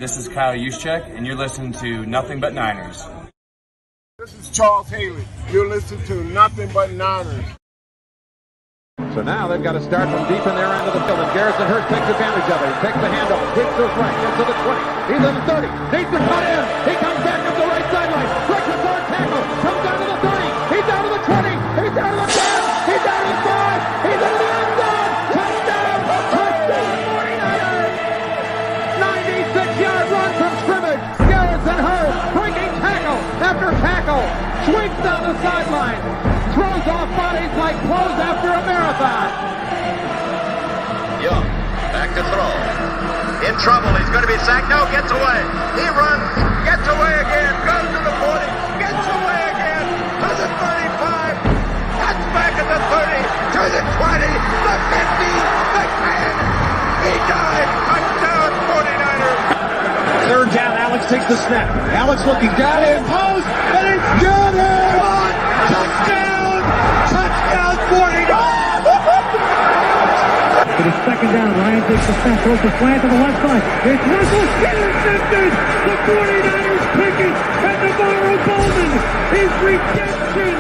This is Kyle Juszczyk, and you're listening to Nothing But Niners. This is Charles Haley. You're listening to Nothing But Niners. So now they've got to start from deep in their end of the field, and Garrison Hurst takes advantage of it. He takes the handoff, sweeps to his right, gets to the 20. He's in the 30. Needs to cut in. He comes back up the right sideline. Breaks the third tackle. Comes down to the 30. He's down to the 20. He's down to the 10. He's down to the 5. He's into the end zone. Touchdown! Touchdown! 49ers! 96-yard run from scrimmage. Garrison Hurst breaking tackle after tackle. Sweeps down the sideline. Throws off bodies like clothes after a marathon. Young, back to throw. In trouble, he's going to be sacked. No, gets away. He runs, gets away again, goes to the 40, gets away again, to the 35, cuts back at the 30, to the 20, the 50, the 10. He died. Touchdown, 49ers. Third down, Alex takes the snap. Alex looking down in post, and it's good. Touchdown! Touchdown, 49ers! It is second down. Ryan takes the snap, throws the slant to the left side. It's Russell intercepted. The 49ers pick it, and Navarro Bowman is redemption.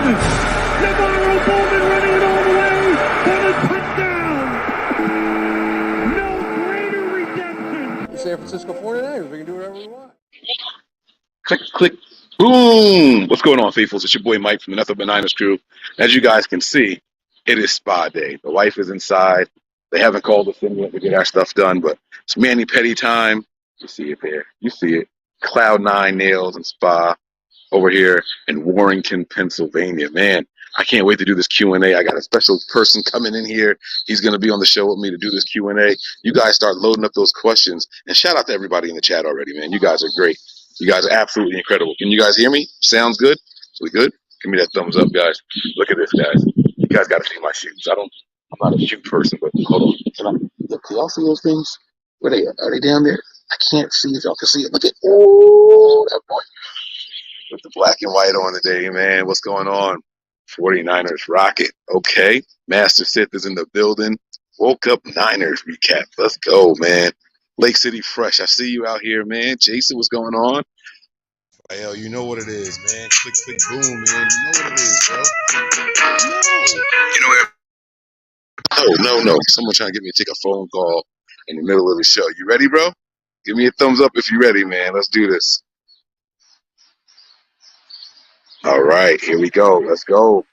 Navarro Bowman running it all the way for the touchdown. No greater redemption. San Francisco 49ers, we can do whatever we want. Click, click, boom! What's going on, faithfuls? It's your boy Mike from the Nothing But Niners crew. As you guys can see, it is spa day. The wife is inside. They haven't called us in yet to get our stuff done, but it's mani-pedi time. You see it there. You see it. Cloud 9 Nails and Spa over here in Warrenton, Pennsylvania. Man, I can't wait to do this Q&A. I got a special person coming in here. He's going to be on the show with me to do this Q&A. You guys start loading up those questions. And shout out to everybody in the chat already, man. You guys are great. You guys are absolutely incredible. Can you guys hear me? Sounds good? We good? Give me that thumbs up, guys. Look at this, guys. You guys got to see my shoes. I'm not a shoe person, but hold on. Can y'all see those things? Where they at? Are they down there? I can't see if y'all can see it. Look at, oh, that boy. With the black and white on today, man. What's going on? 49ers rocket. Okay. Master Sith is in the building. Woke up Niners recap. Let's go, man. Lake City Fresh. I see you out here, man. Jason, what's going on? Hell, you know what it is, man. Click, click, boom, man. You know what it is, bro. You know where? Oh, no. Someone trying to get me to take a phone call in the middle of the show. You ready, bro? Give me a thumbs up if you're ready, man. Let's do this. All right, here we go. Let's go.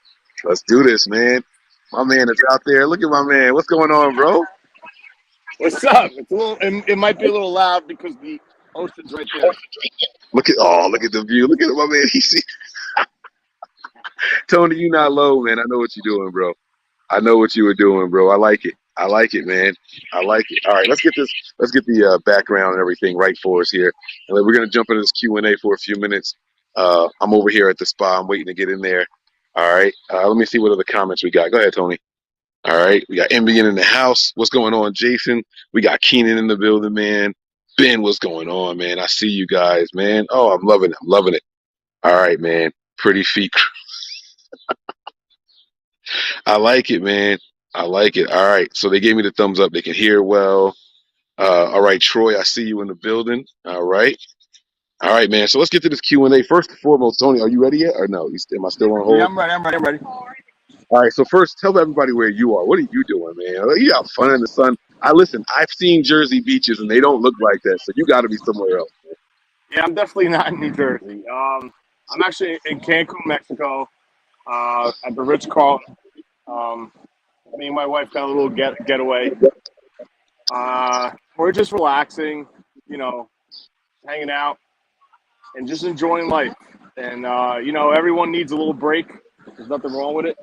Let's do this, man. My man is out there. Look at my man. What's going on, bro? What's up? It's a little. It might be a little loud because the ocean's right there. Look at the view. Look at my man. He's Tony, you not low, man. I know what you're doing, bro. I know what you were doing, bro. I like it, man. I like it. All right, let's get the background and everything right for us here. And then we're gonna jump into this Q&A for a few minutes. I'm over here at the spa. I'm waiting to get in there. All right. Let me see what other comments we got. Go ahead, Tony. All right. We got Ambient in the house. What's going on, Jason? We got Keenan in the building, man. Ben, what's going on, man? I see you guys, man. Oh, I'm loving it. All right, man. Pretty feet. I like it, man. I like it. All right. So they gave me the thumbs up. They can hear well. All right, Troy, I see you in the building. All right, man. So let's get to this Q&A. First and foremost, Tony, are you ready yet or no? Am I still on hold? Yeah, I'm ready. All right. So first, tell everybody where you are. What are you doing, man? You got fun in the sun. I've seen Jersey beaches and they don't look like that. So you got to be somewhere else, man. Yeah, I'm definitely not in New Jersey. I'm actually in Cancun, Mexico, at the Ritz-Carlton. Me and my wife got a little getaway. We're just relaxing, hanging out and just enjoying life. And, everyone needs a little break. There's nothing wrong with it.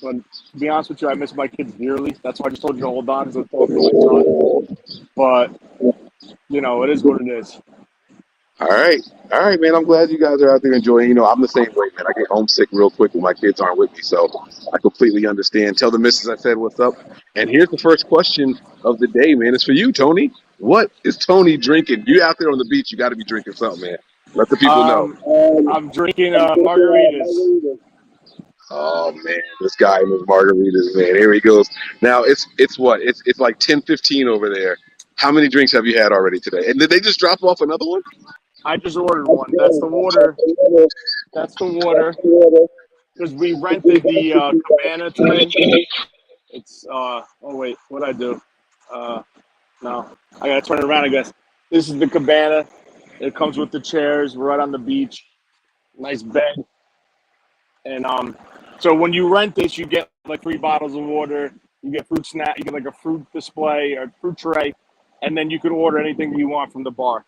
But to be honest with you, I miss my kids dearly. That's why I just told you to hold on because I was talking to my son. But, it is what it is. All right, man. I'm glad you guys are out there enjoying. I'm the same way, man. I get homesick real quick when my kids aren't with me, so I completely understand. Tell the missus I said what's up. And here's the first question of the day, man. It's for you, Tony. What is Tony drinking? You out there on the beach, you got to be drinking something, man. Let the people know. I'm drinking margaritas. Oh man, this guy and his margaritas, man. Here he goes. Now it's what? It's like 10:15 over there. How many drinks have you had already today? And did they just drop off another one? I just ordered one. That's the water. That's the water. Because we rented the cabana today. It's oh wait, what'd I do? No, I gotta turn it around. I guess this is the cabana. It comes with the chairs. We're right on the beach. Nice bed. And so when you rent this, you get like 3 bottles of water. You get fruit snack. You get like a fruit display or fruit tray, and then you can order anything you want from the bar.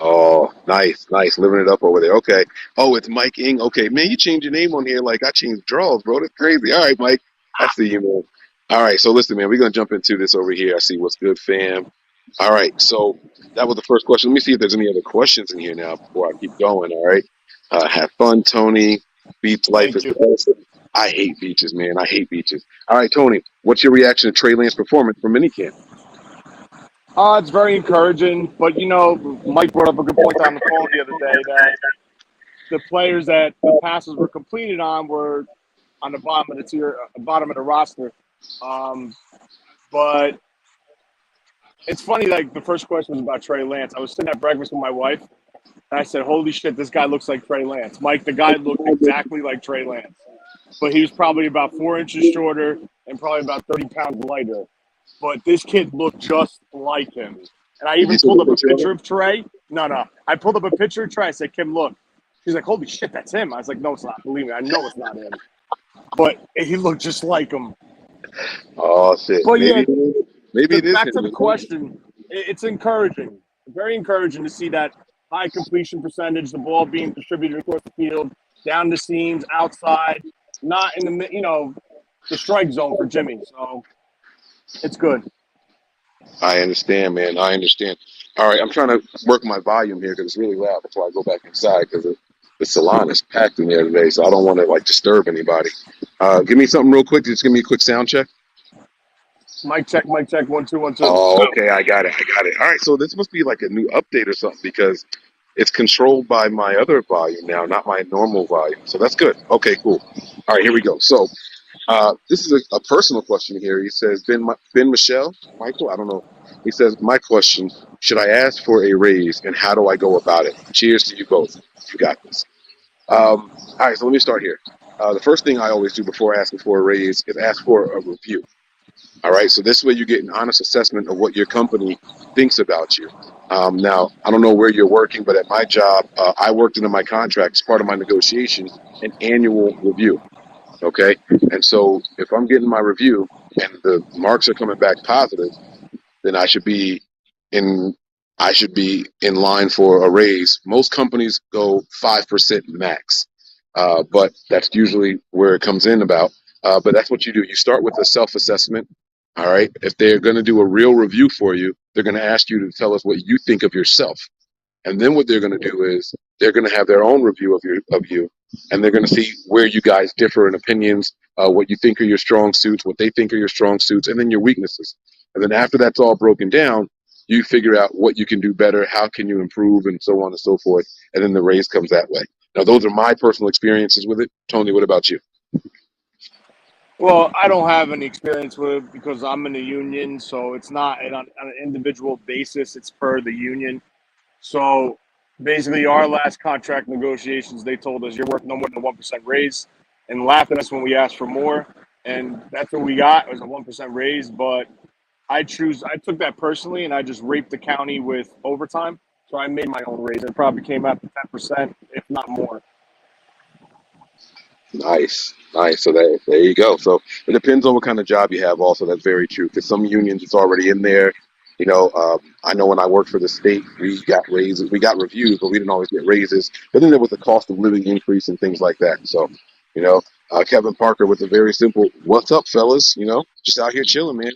Oh, nice, nice. Living it up over there. Okay. Oh, it's Mike Ing. Okay, man, you changed your name on here like I changed draws, bro. That's crazy. All right, Mike. I see you, man. All right, so listen, man, we're going to jump into this over here. I see what's good, fam. All right, so that was the first question. Let me see if there's any other questions in here now before I keep going, all right? Have fun, Tony. Beach life is the best. I hate beaches, man. I hate beaches. All right, Tony, what's your reaction to Trey Lance's performance from minicamp? It's very encouraging, but Mike brought up a good point on the phone the other day that the players that the passes were completed on were on the bottom of the tier, bottom of the roster. But it's funny, like the first question was about Trey Lance. I was sitting at breakfast with my wife, and I said, "Holy shit, this guy looks like Trey Lance." Mike, the guy looked exactly like Trey Lance, but he was probably about 4 inches shorter and probably about 30 pounds lighter. But this kid looked just like him. And I even pulled up a picture of Trey. No. I pulled up a picture of Trey. I said, Kim, look. She's like, holy shit, that's him. I was like, no, it's not. Believe me, I know it's not him. But he looked just like him. Oh, shit. But maybe it is. Back to the question, it's encouraging. Very encouraging to see that high completion percentage, the ball being distributed across the field, down the seams, outside, not in the, the strike zone for Jimmy. So it's good. I understand, man. I understand. All right, I'm trying to work my volume here because it's really loud before I go back inside because the salon is packed in there today, so I don't want to disturb anybody. Give me something real quick. Just give me a quick sound check. Mic check, 1 2 1 2. Oh, okay, I got it. All right, so this must be like a new update or something because it's controlled by my other volume now, not my normal volume. So that's good. Okay, cool. All right, here we go. So this is a personal question here. He says, Ben Michelle, Michael, I don't know. He says, my question, should I ask for a raise and how do I go about it? Cheers to you both. You got this. All right, so let me start here. The first thing I always do before asking for a raise is ask for a review. All right, so this way you get an honest assessment of what your company thinks about you. Now, I don't know where you're working, but at my job, I worked into my contract as part of my negotiation, an annual review. Okay, and so if I'm getting my review and the marks are coming back positive, then I should be in line for a raise. Most companies go 5% max, but that's usually where it comes in about. But that's what you do. You start with a self-assessment. All right. If they're going to do a real review for you, they're going to ask you to tell us what you think of yourself. And then what they're going to do is they're going to have their own review of you, and they're going to see where you guys differ in opinions, what you think are your strong suits, what they think are your strong suits, and then your weaknesses. And then after that's all broken down, you figure out what you can do better, how can you improve, and so on and so forth. And then the raise comes that way. Now, those are my personal experiences with it. Tony, what about you? Well, I don't have any experience with it because I'm in the union, so it's not on an individual basis. It's per the union. So basically, our last contract negotiations, they told us you're worth no more than a 1% raise and laughed at us when we asked for more. And that's what we got. It was a 1% raise. But I took that personally, and I just raped the county with overtime. So I made my own raise. It probably came out to 10%, if not more. Nice. So there you go. So it depends on what kind of job you have also. That's very true. Because some unions, it's already in there. I know when I worked for the state, we got raises, we got reviews, but we didn't always get raises. But then there was the cost of living increase and things like that. So, Kevin Parker with a very simple, "What's up, fellas?" Just out here chilling, man.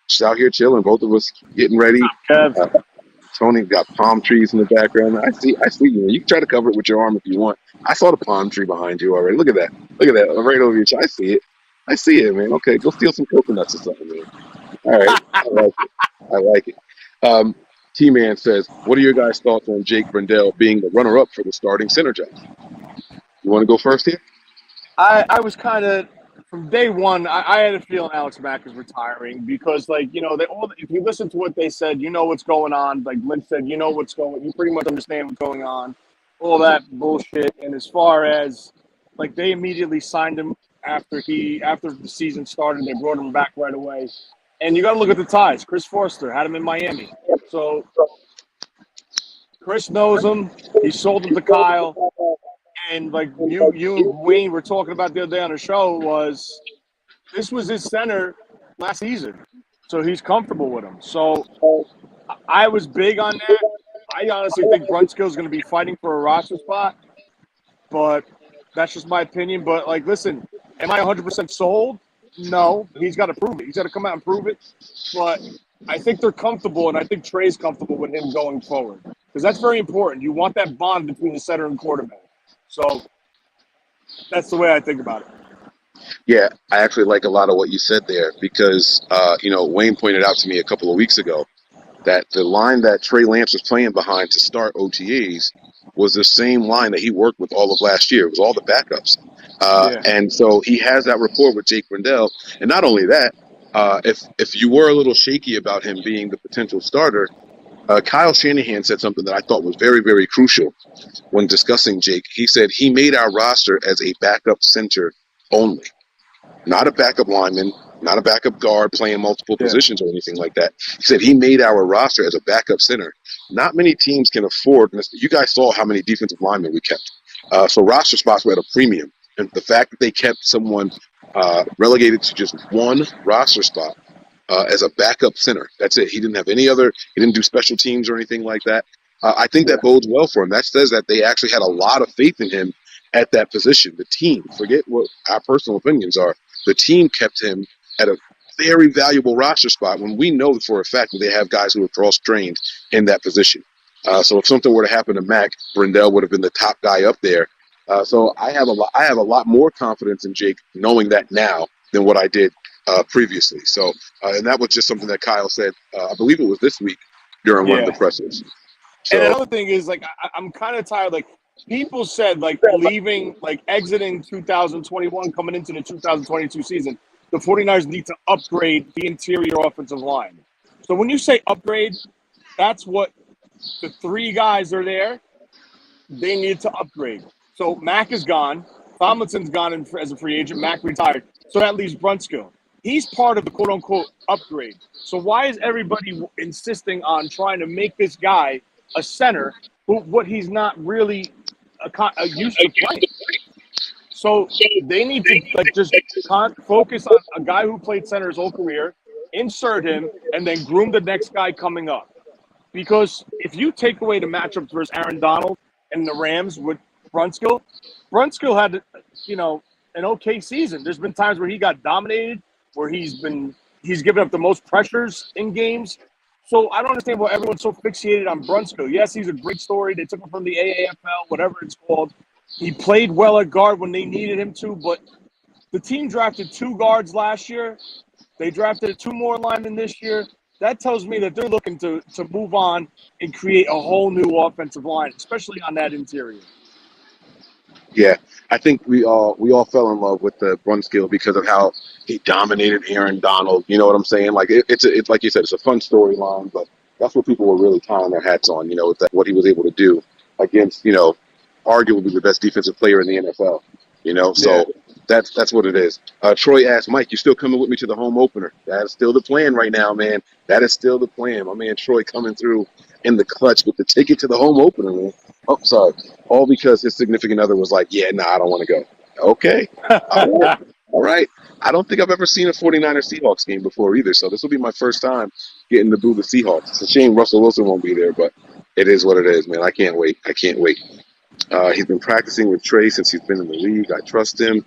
Just out here chilling. Both of us getting ready. Tony got palm trees in the background. I see you. You can try to cover it with your arm if you want. I saw the palm tree behind you already. Look at that. Right over your chest. I see it, man. Okay, go steal some coconuts or something, man. All right. I like it. T-Man says, what are your guys' thoughts on Jake Brendel being the runner-up for the starting center job? You want to go first here? I was kind of, from day one, I had a feeling Alex Mack is retiring because, like, you know, if you listen to what they said, you know what's going on. Like Lynch said, you pretty much understand what's going on, all that bullshit. And as far as, like, they immediately signed him after the season started. They brought him back right away. And you got to look at the ties. Chris Forster had him in Miami. So Chris knows him. He sold him to Kyle. And like you and Wayne were talking about the other day on the show, this was his center last season. So he's comfortable with him. So I was big on that. I honestly think Brunskill is going to be fighting for a roster spot. But that's just my opinion. But, like, listen, am I 100% sold? No. He's got to prove it. He's got to come out and prove it. But I think they're comfortable, and I think Trey's comfortable with him going forward. Because that's very important. You want that bond between the center and quarterback. So that's the way I think about it. Yeah, I actually like a lot of what you said there because, Wayne pointed out to me a couple of weeks ago that the line that Trey Lance was playing behind to start OTAs was the same line that he worked with all of last year. It was all the backups. And so he has that rapport with Jake Brendel. And not only that, if you were a little shaky about him being the potential starter, Kyle Shanahan said something that I thought was very, very crucial when discussing Jake. He said he made our roster as a backup center only, not a backup lineman, not a backup guard playing multiple positions or anything like that. He said he made our roster as a backup center. Not many teams can afford. You guys saw how many defensive linemen we kept. So roster spots were at a premium. And the fact that they kept someone relegated to just one roster spot as a backup center. That's it. He didn't have any other. He didn't do special teams or anything like that. I think that bodes well for him. That says that they actually had a lot of faith in him at that position. The team, forget what our personal opinions are, the team kept him at a very valuable roster spot when we know for a fact that they have guys who are cross-trained in that position. So if something were to happen to Mack, Brendel would have been the top guy up there. So I have a lot more confidence in Jake knowing that now than what I did previously. So, and that was just something that Kyle said, I believe it was this week during one of the pressers. So, and another thing is, like, I'm kind of tired. Like, people said, like, exiting 2021, coming into the 2022 season, the 49ers need to upgrade the interior offensive line. So when you say upgrade, that's what the three guys are there. They need to upgrade. So Mack is gone. Tomlinson's gone as a free agent. Mack retired. So that leaves Brunskill. He's part of the quote-unquote upgrade. So why is everybody insisting on trying to make this guy a center what he's not really used to playing? So they need to just focus on a guy who played center his whole career, insert him, and then groom the next guy coming up. Because if you take away the matchups versus Aaron Donald and the Rams with Brunskill had, an okay season. There's been times where he got dominated, where he's given up the most pressures in games. So I don't understand why everyone's so fixated on Brunskill. Yes, he's a great story. They took him from the AAFL, whatever it's called. He played well at guard when they needed him to, but the team drafted 2 guards last year. They drafted 2 more linemen this year. That tells me that they're looking to move on and create a whole new offensive line, especially on that interior. Yeah, I think we all fell in love with the Brunskill because of how he dominated Aaron Donald. You know what I'm saying? Like it's like you said, it's a fun storyline, but that's what people were really tying their hats on. It's what he was able to do against arguably the best defensive player in the NFL. So that's what it is. Troy asked Mike, "You still coming with me to the home opener?" That is still the plan right now, man. That is still the plan. My man Troy coming through in the clutch with the ticket to the home opener, man. Oh, sorry. All because his significant other was like, "Yeah, I don't want to go." Okay. All right. I don't think I've ever seen a 49ers Seahawks game before either, so this will be my first time getting to boo the Seahawks. It's a shame Russell Wilson won't be there, but it is what it is, man. I can't wait. He's been practicing with Trey since he's been in the league. I trust him.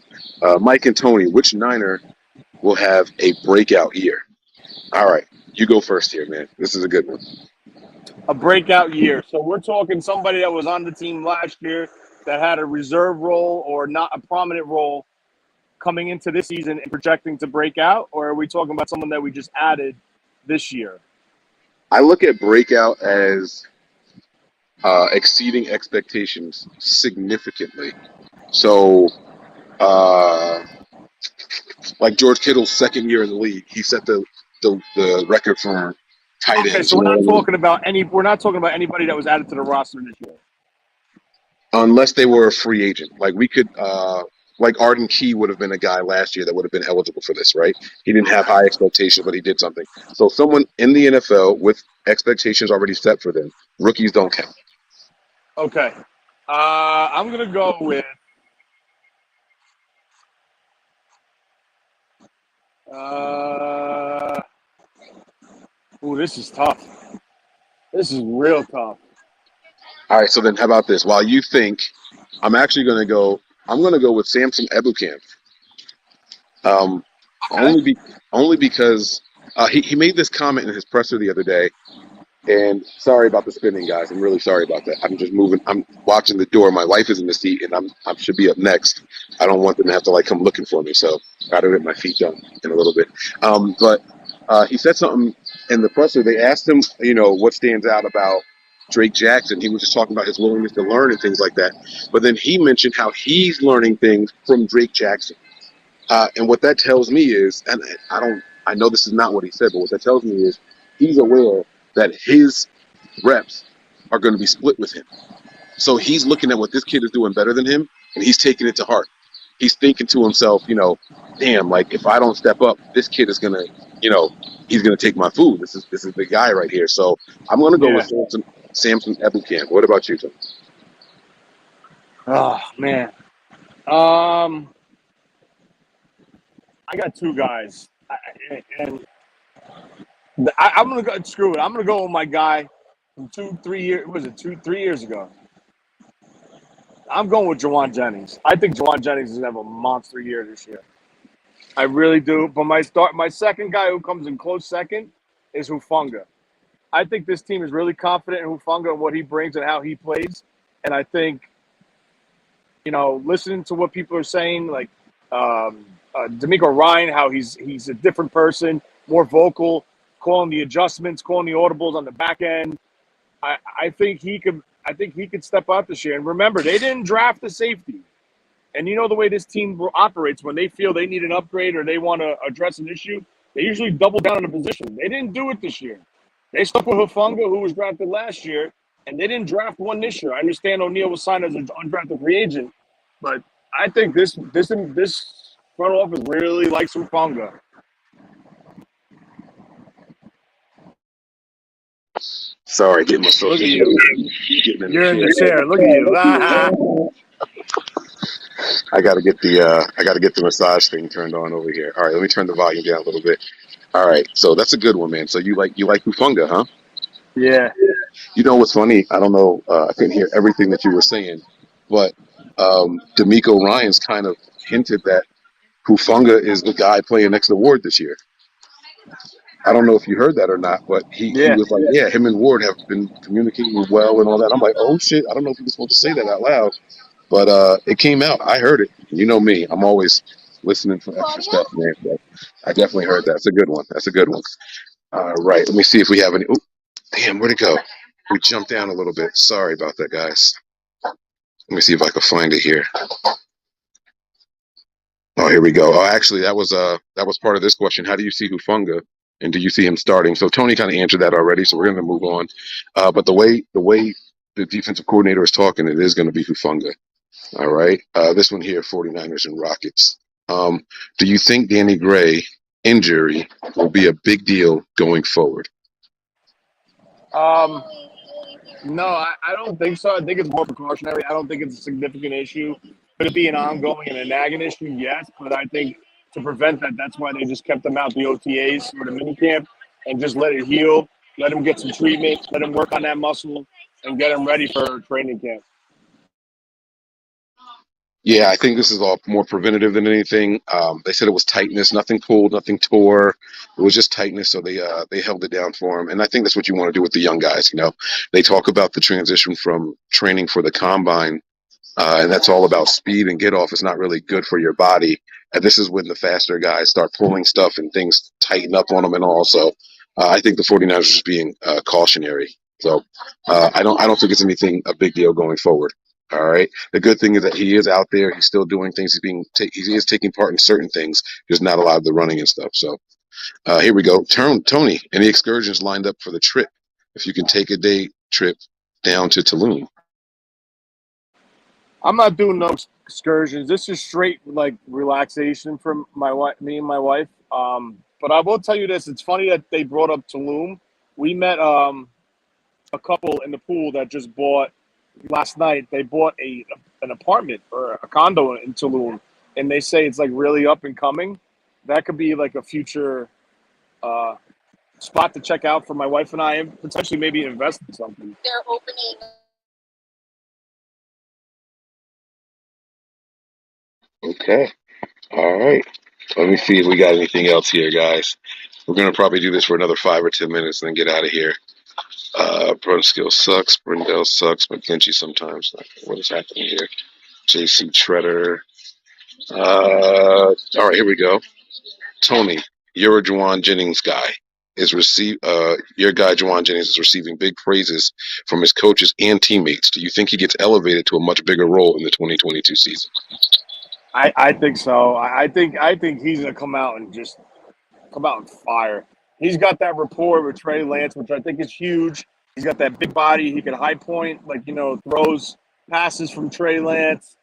Mike and Tony, which Niner will have a breakout year? All right. You go first here, man. This is a good one. A breakout year. So we're talking somebody that was on the team last year that had a reserve role or not a prominent role coming into this season and projecting to break out? Or are we talking about someone that we just added this year? I look at breakout as exceeding expectations significantly. So Like George Kittle's second year in the league, he set the record for tight Okay, ends. so we're not talking about anybody that was added to the roster this year. Unless they were a free agent. Like we could, like Arden Key would have been a guy last year that would have been eligible for this, right? He didn't have high expectations, but he did something. So someone in the NFL with expectations already set for them, rookies don't count. Okay. I'm going to go with this is tough. This is real tough. All right, so then how about this? While you think, I'm actually going to go. I'm going to go with Samson Ebukam. Only because he made this comment in his presser the other day. And sorry about the spinning, guys. I'm really sorry about that. I'm just moving. I'm watching the door. My wife is in the seat, and I should be up next. I don't want them to have to come looking for me. So got to get my feet done in a little bit. But he said something in the presser. They asked him, what stands out about Drake Jackson. He was just talking about his willingness to learn and things like that. But then he mentioned how he's learning things from Drake Jackson. And what that tells me is, and I know this is not what he said, but what that tells me is he's aware that his reps are going to be split with him. So he's looking at what this kid is doing better than him, and he's taking it to heart. He's thinking to himself, damn, if I don't step up, this kid is going to, he's going to take my food. This is the guy right here. So I'm going to go with Samson Ebukam. What about you, Tom? Oh, man. I got two guys. I'm going to go, screw it. I'm going to go with my guy from 3 years ago. I'm going with Jawan Jennings. I think Jawan Jennings is going to have a monster year this year. I really do. But my second guy who comes in close second is Hufanga. I think this team is really confident in Hufanga and what he brings and how he plays. And I think, listening to what people are saying, like D'Amico Ryan, how he's a different person, more vocal, calling the adjustments, calling the audibles on the back end. I think he could step out this year. And remember, they didn't draft the safety. And the way this team operates, when they feel they need an upgrade or they want to address an issue, they usually double down on a position. They didn't do it this year. They stuck with Hufanga, who was drafted last year, and they didn't draft one this year. I understand O'Neal was signed as an undrafted free agent, but I think this front office really likes Hufanga. Sorry, get myself. Look at you. You're in the chair. Look at you. I gotta get the massage thing turned on over here. All right, let me turn the volume down a little bit. All right, so that's a good one, man. So you like Hufanga, huh? Yeah. You know what's funny? I don't know. I couldn't hear everything that you were saying, but D'Amico Ryan's kind of hinted that Hufanga is the guy playing next to Ward this year. I don't know if you heard that or not, but he was like, yeah, him and Ward have been communicating well and all that. I'm like, oh shit, I don't know if you're supposed to say that out loud, but it came out. I heard it. You know me, I'm always listening for extra stuff, man. So I definitely heard that. It's a good one. That's a good one. All right, let me see if we have any. Oh, damn, where'd it go? We jumped down a little bit. Sorry about that, guys. Let me see if I can find it here. Oh, here we go. Oh, actually, that was part of this question. How do you see Hufanga, and do you see him starting? So Tony kind of answered that already. So we're going to move on. But the way the defensive coordinator is talking, it is going to be Hufanga. All right. This one here, 49ers and Rockets. Do you think Danny Gray injury will be a big deal going forward? No, I don't think so. I think it's more precautionary. I don't think it's a significant issue. Could it be an ongoing and a nagging issue? Yes, but I think to prevent that, that's why they just kept him out the OTAs or the minicamp and just let it heal, let him get some treatment, let him work on that muscle, and get him ready for training camp. Yeah, I think this is all more preventative than anything. They said it was tightness, nothing pulled, nothing tore. It was just tightness, so they held it down for him. And I think that's what you want to do with the young guys. They talk about the transition from training for the combine, and that's all about speed and get off. It's not really good for your body. And this is when the faster guys start pulling stuff and things tighten up on them and all. So I think the 49ers are just being cautionary. So I don't think it's a big deal going forward. All right. The good thing is that he is out there. He's still doing things. He is taking part in certain things. Just not a lot of the running and stuff. So here we go. Tony, any excursions lined up for the trip? If you can take a day trip down to Tulum. I'm not doing no excursions. This is straight like relaxation for me and my wife. But I will tell you this: it's funny that they brought up Tulum. We met a couple in the pool that just bought last night. They bought an apartment or a condo in Tulum, and they say it's like really up and coming. That could be like a future spot to check out for my wife and I, and potentially maybe invest in something. They're opening. Okay. All right. Let me see if we got anything else here, guys. We're going to probably do this for another 5 or 10 minutes and then get out of here. Brunskill sucks. Brindell sucks. McKinchy sometimes. What is happening here? JC Treader. All right, here we go. Tony, you're a Juwan Jennings guy. Your guy Juwan Jennings is receiving big praises from his coaches and teammates. Do you think he gets elevated to a much bigger role in the 2022 season? I think so. I think he's gonna come out and fire. He's got that rapport with Trey Lance, which I think is huge. He's got that big body. He can high point, throws passes from Trey Lance.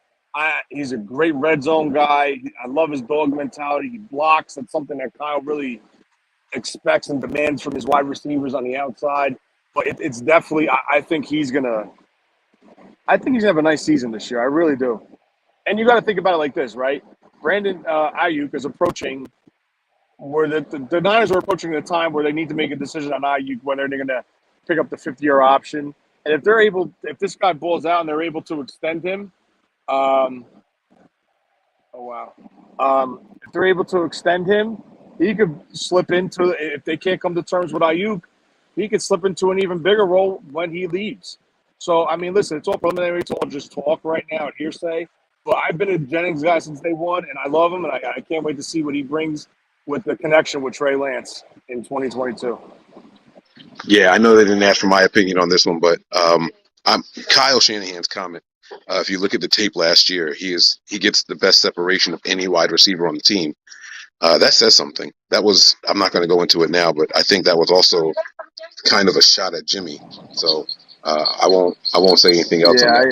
He's a great red zone guy. I love his dog mentality. He blocks. That's something that Kyle really expects and demands from his wide receivers on the outside. But it's definitely. I think he's gonna have a nice season this year. I really do. And you got to think about it like this, right? Brandon Ayuk is approaching where the Niners are approaching the time where they need to make a decision on Ayuk, whether they're going to pick up the 5th-year option. And if this guy balls out and they're able to extend him, if they're able to extend him, he could slip into, if they can't come to terms with Ayuk, he could slip into an even bigger role when he leaves. So, I mean, listen, it's all preliminary. It's all just talk right now and hearsay. But I've been a Jennings guy since day one, and I love him, and I can't wait to see what he brings with the connection with Trey Lance in 2022. Yeah, I know they didn't ask for my opinion on this one, but I'm Kyle Shanahan's comment. If you look at the tape last year, he gets the best separation of any wide receiver on the team. That says something. I'm not going to go into it now, but I think that was also kind of a shot at Jimmy. So I won't say anything else. Yeah, on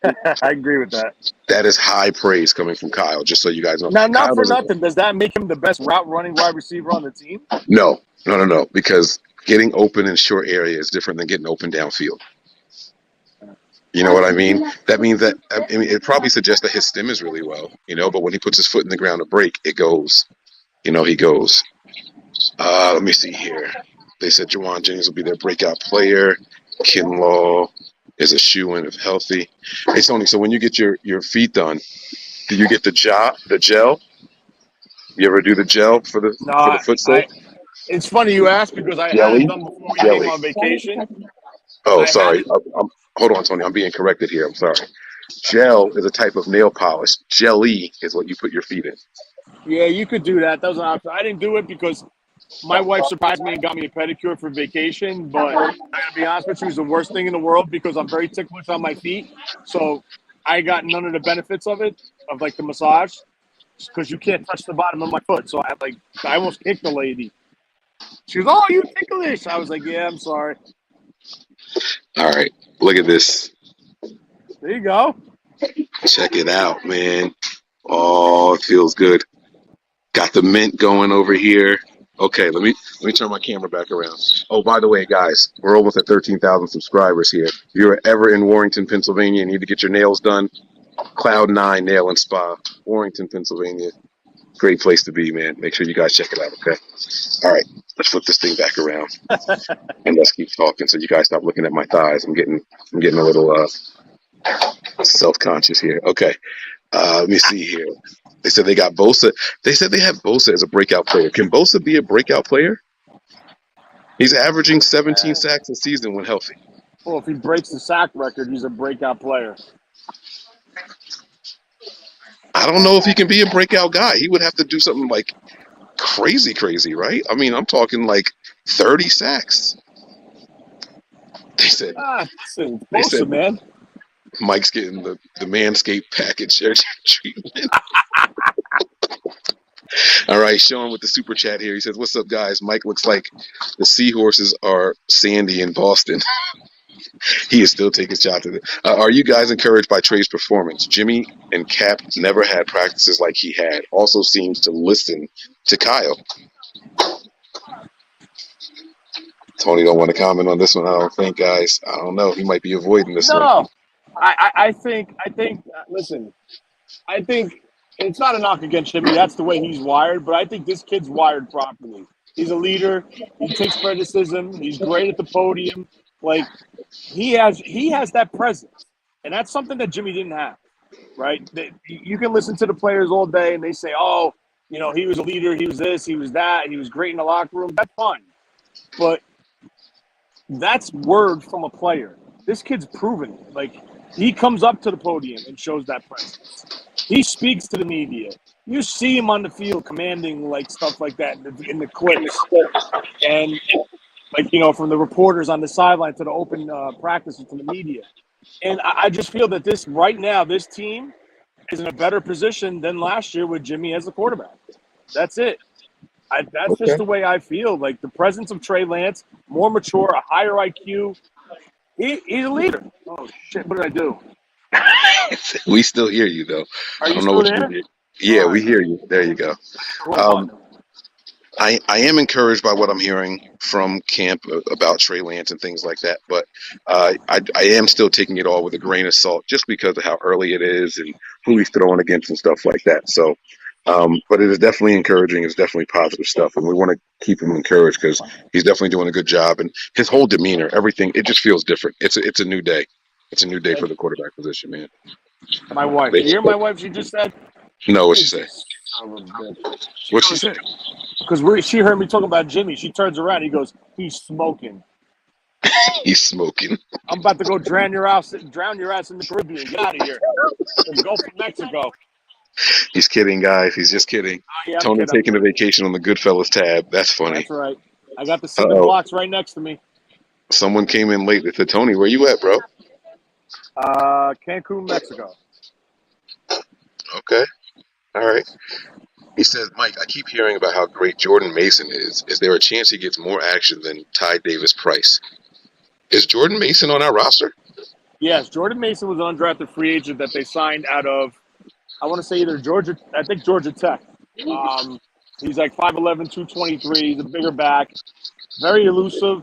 that. I agree with that. That is high praise coming from Kyle. Just so you guys know. Now, not Kyle for nothing. Does that make him the best route running wide receiver on the team? No. Because getting open in short area is different than getting open downfield. You know what I mean? That means that it probably suggests that his stem is really well, but when he puts his foot in the ground to break, it goes. He goes. Let me see here. They said Juwan Jennings will be their breakout player. Kinlaw is a shoo-in if healthy. Hey, Sony, so when you get your feet done, do you get the gel? You ever do the gel for the foot soak? It's funny you ask because I had it done before we came on vacation. Oh, sorry. Hold on, Tony. I'm being corrected here. I'm sorry. Gel is a type of nail polish. Jelly is what you put your feet in. Yeah, you could do that. That was an option. I didn't do it because my wife surprised me and got me a pedicure for vacation. But I gotta be honest with you, it's the worst thing in the world because I'm very ticklish on my feet. So I got none of the benefits of it, of like the massage, because you can't touch the bottom of my foot. So I almost kicked the lady. She was, "Oh, you ticklish." I was like, "Yeah, I'm sorry." All right, look at this. There you go. Check it out, man. Oh, it feels good. Got the mint going over here. Okay, let me turn my camera back around. Oh, by the way, guys, we're almost at 13,000 subscribers here. If you're ever in Warrington, Pennsylvania, and need to get your nails done, Cloud9 Nail and Spa, Warrington, Pennsylvania. Great place to be, man. Make sure you guys check it out, okay? All right, let's flip this thing back around. And let's keep talking so you guys stop looking at my thighs. I'm getting a little self-conscious here. Okay, let me see here. They said they got Bosa. They said they have Bosa as a breakout player. Can Bosa be a breakout player? He's averaging 17 sacks a season when healthy. Well, if he breaks the sack record, he's a breakout player. I don't know if he can be a breakout guy. He would have to do something like crazy, right? I mean, I'm talking like 30 sacks. They said, Bosa, man. Mike's getting the Manscaped package treatment. All right, Sean with the super chat here. He says, "What's up, guys? Mike looks like the Seahorses are Sandy in Boston." He is still taking shots at it. Are you guys encouraged by Trey's performance? Jimmy and Cap never had practices like he had. Also seems to listen to Kyle. Tony don't want to comment on this one. I don't think, guys. I don't know. He might be avoiding this one. No, I think. Listen, I think it's not a knock against Jimmy. That's the way he's wired. But I think this kid's wired properly. He's a leader. He takes criticism. He's great at the podium. Like he has that presence, and that's something that Jimmy didn't have. Right? You can listen to the players all day, and they say, "Oh, you know, he was a leader. He was this. He was that. He was great in the locker room." That's fine, but that's word from a player. This kid's proven it. Like, he comes up to the podium and shows that presence. He speaks to the media. You see him on the field commanding, like, stuff like that in the clips. And, like, you know, from the reporters on the sideline to the open practices to the media. And I just feel that this team is in a better position than last year with Jimmy as the quarterback. That's it. That's just the way I feel. Like, the presence of Trey Lance, more mature, a higher IQ. He's a leader. Oh, shit. What did I do? We still hear you, though. Are I you don't know still what there? you did. Yeah, we hear you. There you go. I am encouraged by what I'm hearing from camp about Trey Lance and things like that, but I am still taking it all with a grain of salt just because of how early it is and who he's throwing against and stuff like that. So, but it is definitely encouraging. It's definitely positive stuff, and we want to keep him encouraged because he's definitely doing a good job. And his whole demeanor, everything, it just feels different. It's a new day. It's a new day for the quarterback position, man. My wife. You hear my wife? She just said. No, what'd she say? What'd she say? Because she heard me talking about Jimmy. She turns around. He goes, "He's smoking." He's smoking. I'm about to go drown your ass in the Caribbean. Get out of here. And go from Mexico. He's kidding, guys. He's just kidding. Yeah, Tony taking a vacation on the Goodfellas tab. That's funny. That's right. I got the cinder blocks right next to me. Someone came in late. They said, "Tony, where you at, bro?" Cancun, Mexico. Okay. All right. He says, "Mike, I keep hearing about how great Jordan Mason is. Is there a chance he gets more action than Ty Davis Price?" Is Jordan Mason on our roster? Yes, Jordan Mason was an undrafted free agent that they signed out of, I want to say either Georgia Tech. He's like 5'11", 223. He's a bigger back, very elusive,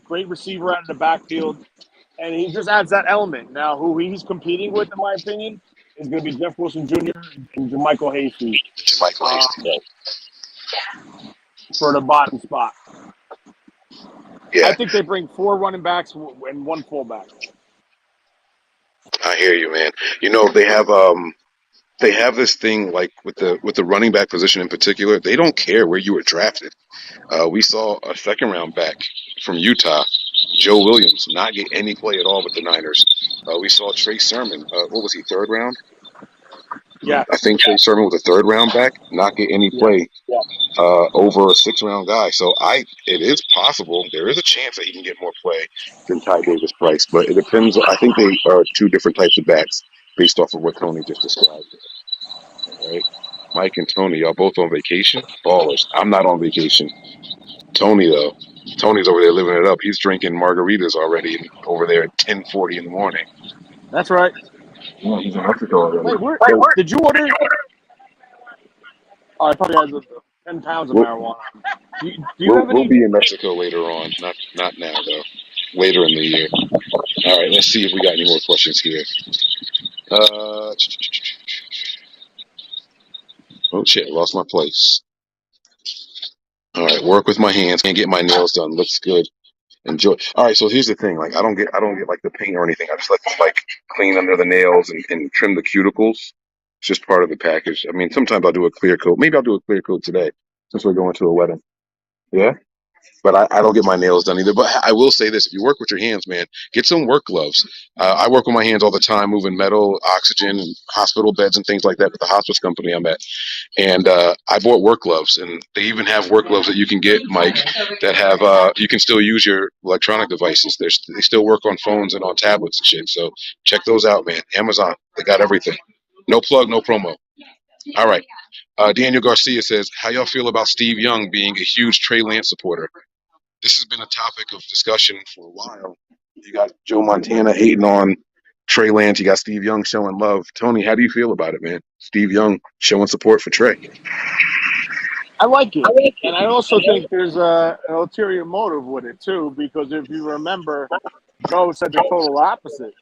great receiver out in the backfield, and he just adds that element. Now, who he's competing with, in my opinion, is going to be Jeff Wilson Jr. and Jermichael Hasty. For the bottom spot. Yeah. I think they bring 4 running backs and 1 fullback. I hear you, man. You know, they have this thing like with the running back position in particular. They don't care where you were drafted. We saw a second-round back from Utah, Joe Williams, not get any play at all with the Niners. We saw Trey Sermon. What was he, third round? Yeah. I think Trey Sermon was a third-round back, not get any play over a 6th-round guy. So it is possible. There is a chance that he can get more play than Ty Davis Price, but it depends. I think they are 2 different types of backs based off of what Tony just described. Right? Mike and Tony, y'all both on vacation? Ballers. I'm not on vacation. Tony, though. Tony's over there living it up. He's drinking margaritas already over there at 10:40 in the morning. That's right. Yeah, he's in Mexico already. Wait, did you order? Oh, I probably has 10 pounds of marijuana. Do you have any? We'll be in Mexico later on. Not now, though. Later in the year. All right, let's see if we got any more questions here. Oh, shit, lost my place. All right, work with my hands. Can't get my nails done. Looks good. Enjoy. All right, so here's the thing. Like, I don't get like the paint or anything. I just let them like clean under the nails and trim the cuticles. It's just part of the package. I mean, sometimes I'll do a clear coat. Maybe I'll do a clear coat today since we're going to a wedding. Yeah. but I don't get my nails done either. But I will say this: if you work with your hands, man, get some work gloves. I work with my hands all the time, moving metal, oxygen, and hospital beds and things like that with the hospice company I'm at. And I bought work gloves, and they even have work gloves that you can get, Mike, that have you can still use your electronic devices. They still work on phones and on tablets and shit. So check those out, man. Amazon, they got everything. No plug, no promo. All right. Daniel Garcia says, how y'all feel about Steve Young being a huge Trey Lance supporter? This has been a topic of discussion for a while. You got Joe Montana hating on Trey Lance. You got Steve Young showing love. Tony, how do you feel about it, man? Steve Young showing support for Trey. I like it. And I also think there's an ulterior motive with it, too, because if you remember, Joe said the total opposite.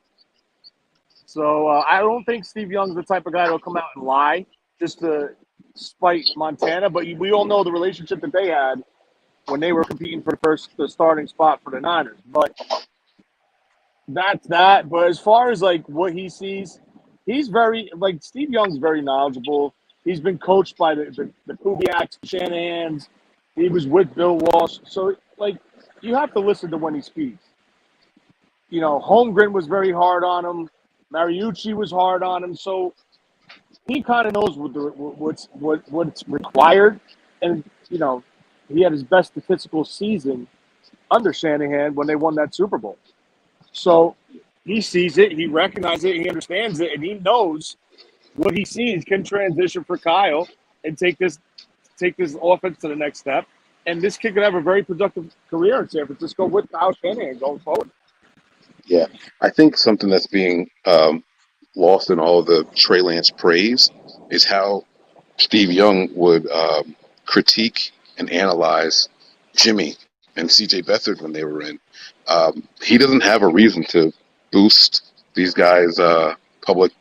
So I don't think Steve Young's the type of guy that'll come out and lie just to spite Montana. But we all know the relationship that they had when they were competing for the starting spot for the Niners. But that's that. But as far as like what he sees, he's very like Steve Young's very knowledgeable. He's been coached by the Kubiaks, Shanahans. He was with Bill Walsh. So like you have to listen to when he speaks. You know, Holmgren was very hard on him. Mariucci was hard on him. So he kind of knows what's required. And you know, he had his best statistical season under Shanahan when they won that Super Bowl. So he sees it, he recognizes it, he understands it, and he knows what he sees can transition for Kyle and take this offense to the next step. And this kid could have a very productive career in San Francisco with Kyle Shanahan going forward. Yeah, I think something that's being lost in all of the Trey Lance praise is how Steve Young would critique and analyze Jimmy and C.J. Beathard when they were in. He doesn't have a reason to boost these guys' public,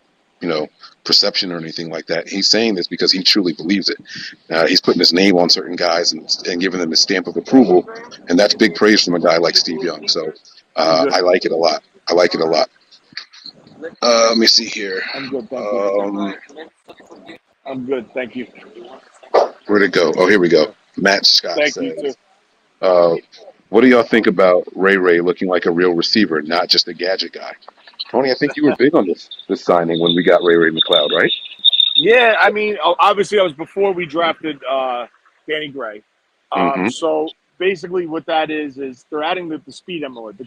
perception or anything like that. He's saying this because he truly believes it. He's putting his name on certain guys and giving them a stamp of approval, and that's big praise from a guy like Steve Young. So I like it a lot. Let me see here. I'm good, thank you. I'm good, thank you. Where'd it go? Oh, here we go. Matt Scott Thank says, you, too. what do y'all think about Ray looking like a real receiver, not just a gadget guy? Tony, I think you were big on this signing when we got Ray McLeod, right? Yeah, I mean, obviously, I was before we drafted Danny Gray. So basically, what that is they're adding the speed element, the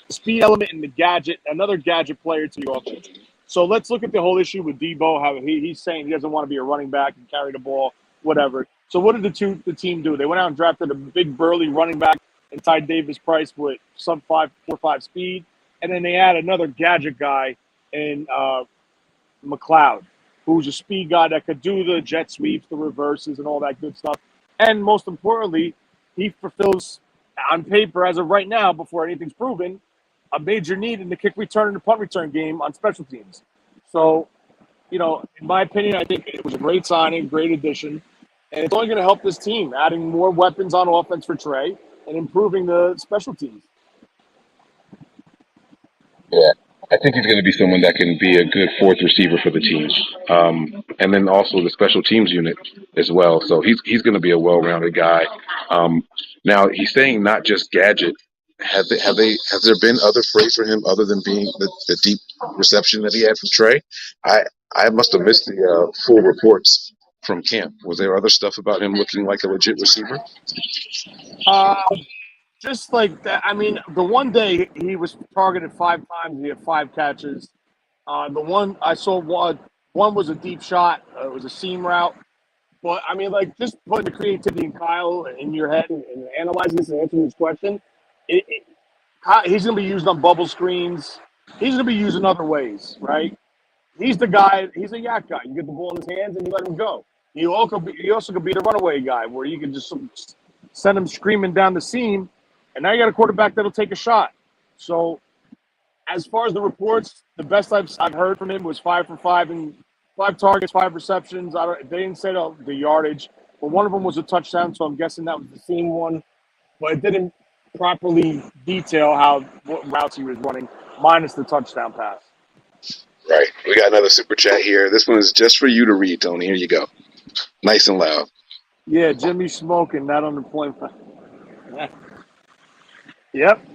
speed element and the gadget, another gadget player to the offense. So let's look at the whole issue with Debo. How he's saying he doesn't want to be a running back and carry the ball, whatever. So what did the team do? They went out and drafted a big burly running back and Ty Davis Price with sub 4.5 speed, and then they add another gadget guy in McLeod, who's a speed guy that could do the jet sweeps, the reverses, and all that good stuff. And most importantly, he fulfills, on paper, as of right now, before anything's proven, a major need in the kick return and the punt return game on special teams. So, in my opinion, I think it was a great signing, great addition, and it's only going to help this team, adding more weapons on offense for Trey and improving the special teams. Yeah, I think he's going to be someone that can be a good fourth receiver for the team, and then also the special teams unit as well. So he's going to be a well-rounded guy. Now he's saying not just gadget. Has there been other praise for him other than being the deep reception that he had from Trey? I must have missed the full reports from camp. Was there other stuff about him looking like a legit receiver? Just like that. I mean, the one day he was targeted 5 times. He had 5 catches. The one I saw, one was a deep shot. It was a seam route. But, I mean, like, just putting the creativity in Kyle in your head and analyzing this and answering this question, he's going to be used on bubble screens. He's going to be used in other ways, right? He's the guy. He's a yak guy. You get the ball in his hands and you let him go. He also could be the runaway guy where you can just send him screaming down the seam, and now you got a quarterback that'll take a shot. So as far as the reports, the best I've heard from him was 5 for 5 and 5 targets, 5 receptions. They didn't say the yardage, but one of them was a touchdown, so I'm guessing that was the seam one. But it didn't properly detail what routes he was running, minus the touchdown pass. Right. We got another super chat here. This one is just for you to read, Tony. Here you go. Nice and loud. Yeah, Jimmy smoking, not unemployment. Yep.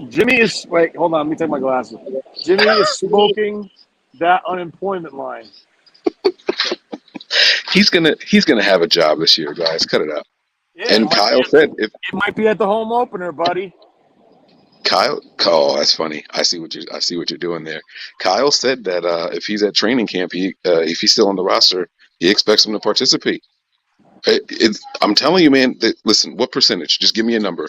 Jimmy is wait, hold on, let me take my glasses. Jimmy is smoking that unemployment line. He's gonna have a job this year, guys. Cut it out. Yeah, And Kyle said if it might be at the home opener, buddy. Oh, that's funny. I see what you're doing there. Kyle said that if he's at training camp, if he's still on the roster, he expects him to participate. I'm telling you, man. Listen, what percentage? Just give me a number.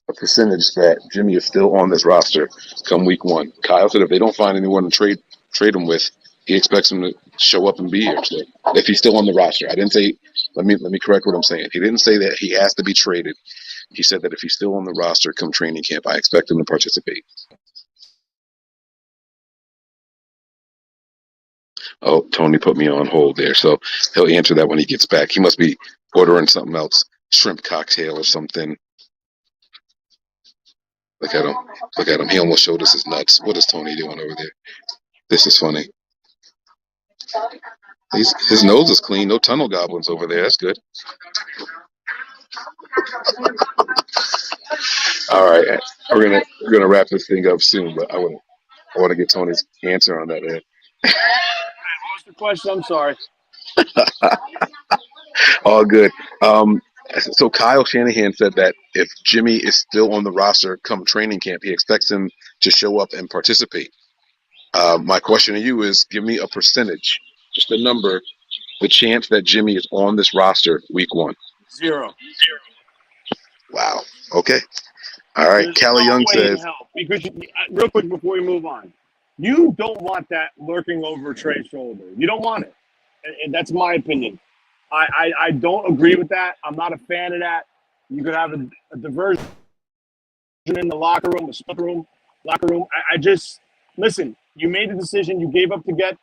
A percentage that Jimmy is still on this roster come week 1. Kyle said if they don't find anyone to trade him with, he expects him to show up and be here. So if he's still on the roster, I didn't say. Let me correct what I'm saying. He didn't say that he has to be traded. He said that if he's still on the roster come training camp, I expect him to participate. Oh, Tony put me on hold there, so he'll answer that when he gets back. He must be ordering something else, shrimp cocktail or something. Look at him. Look at him. He almost showed us his nuts. What is Tony doing over there? This is funny. His nose is clean. No tunnel goblins over there. That's good. All right, we're gonna wrap this thing up soon, but I want to get Tony's answer on that. Man. What was the question? I'm sorry. All good. So Kyle Shanahan said that if Jimmy is still on the roster come training camp, he expects him to show up and participate. My question to you is, give me a percentage, just a number, the chance that Jimmy is on this roster week 1. 0. Wow. Okay. All right. There's Callie no Young way says, in hell, because real quick before we move on, you don't want that lurking over Trey's shoulder. You don't want it, and that's my opinion. I don't agree with that. I'm not a fan of that. You could have a diversion in the locker room, locker room. I just listen. You made the decision. You gave up to get.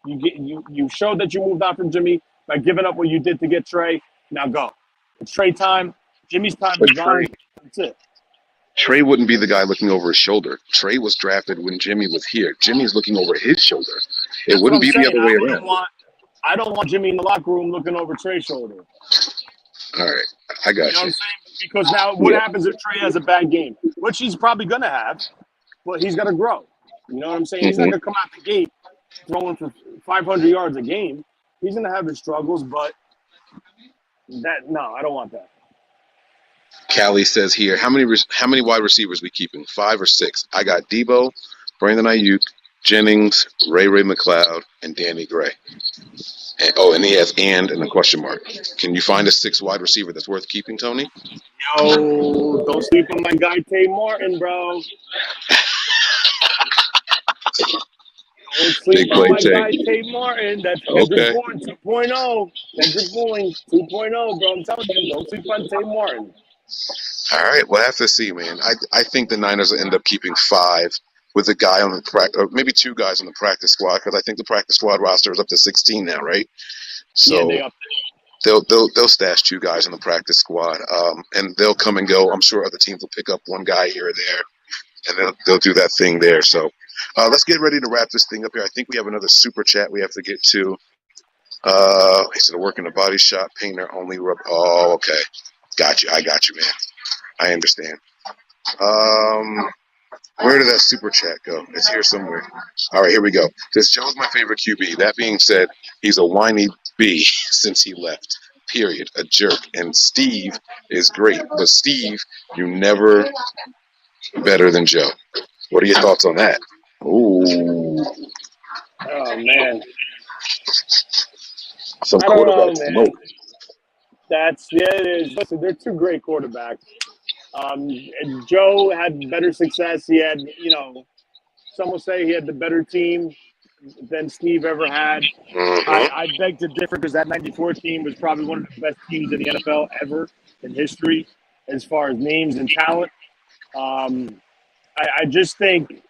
You showed that you moved on from Jimmy by giving up what you did to get Trey. Now go. It's Trey time. Jimmy's time is gone. That's it. Trey wouldn't be the guy looking over his shoulder. Trey was drafted when Jimmy was here. Jimmy's looking over his shoulder. It wouldn't be the other way around. I don't want Jimmy in the locker room looking over Trey's shoulder. All right. I got you. You know what I'm saying? Because now what happens if Trey has a bad game? Which he's probably going to have, but he's going to grow. You know what I'm saying? He's not going to come out the gate throwing for 500 yards a game. He's going to have his struggles, but I don't want that. Callie says here, how many wide receivers we keeping? 5 or 6? I got Debo, Brandon Ayuk, Jennings, Ray McLeod, and Danny Gray. And he has and a question mark. Can you find a 6th wide receiver that's worth keeping, Tony? Yo, don't sleep on my guy Tay Martin, bro. Don't sleep on my guy Tay Martin. That's Kendrick Bourne 2.0. Kendrick Bourne 2.0, bro. I'm telling you, don't sleep on Tay Martin. All right, we'll have to see, man. I think the Niners will end up keeping 5 with a guy on the or maybe 2 guys on the practice squad, because I think the practice squad roster is up to 16 now, right? So yeah, they'll stash 2 guys on the practice squad, and they'll come and go. I'm sure other teams will pick up 1 guy here or there, and they'll do that thing there. So let's get ready to wrap this thing up here. I think we have another super chat we have to get to. He said, work in the body shop, painter only rub. Oh, okay. Got you. I got you, man. I understand. Where did that super chat go? It's here somewhere. All right, here we go. Says Joe's my favorite QB. That being said, he's a whiny B since he left. Period. A jerk. And Steve is great. But Steve, you never better than Joe. What are your thoughts on that? Ooh. Oh, man. Some quarterback smoke. It is. Listen, they're 2 great quarterbacks. Joe had better success. He had, some will say he had the better team than Steve ever had. Mm-hmm. I beg to differ, because that 94 team was probably one of the best teams in the NFL ever in history as far as names and talent. I just think,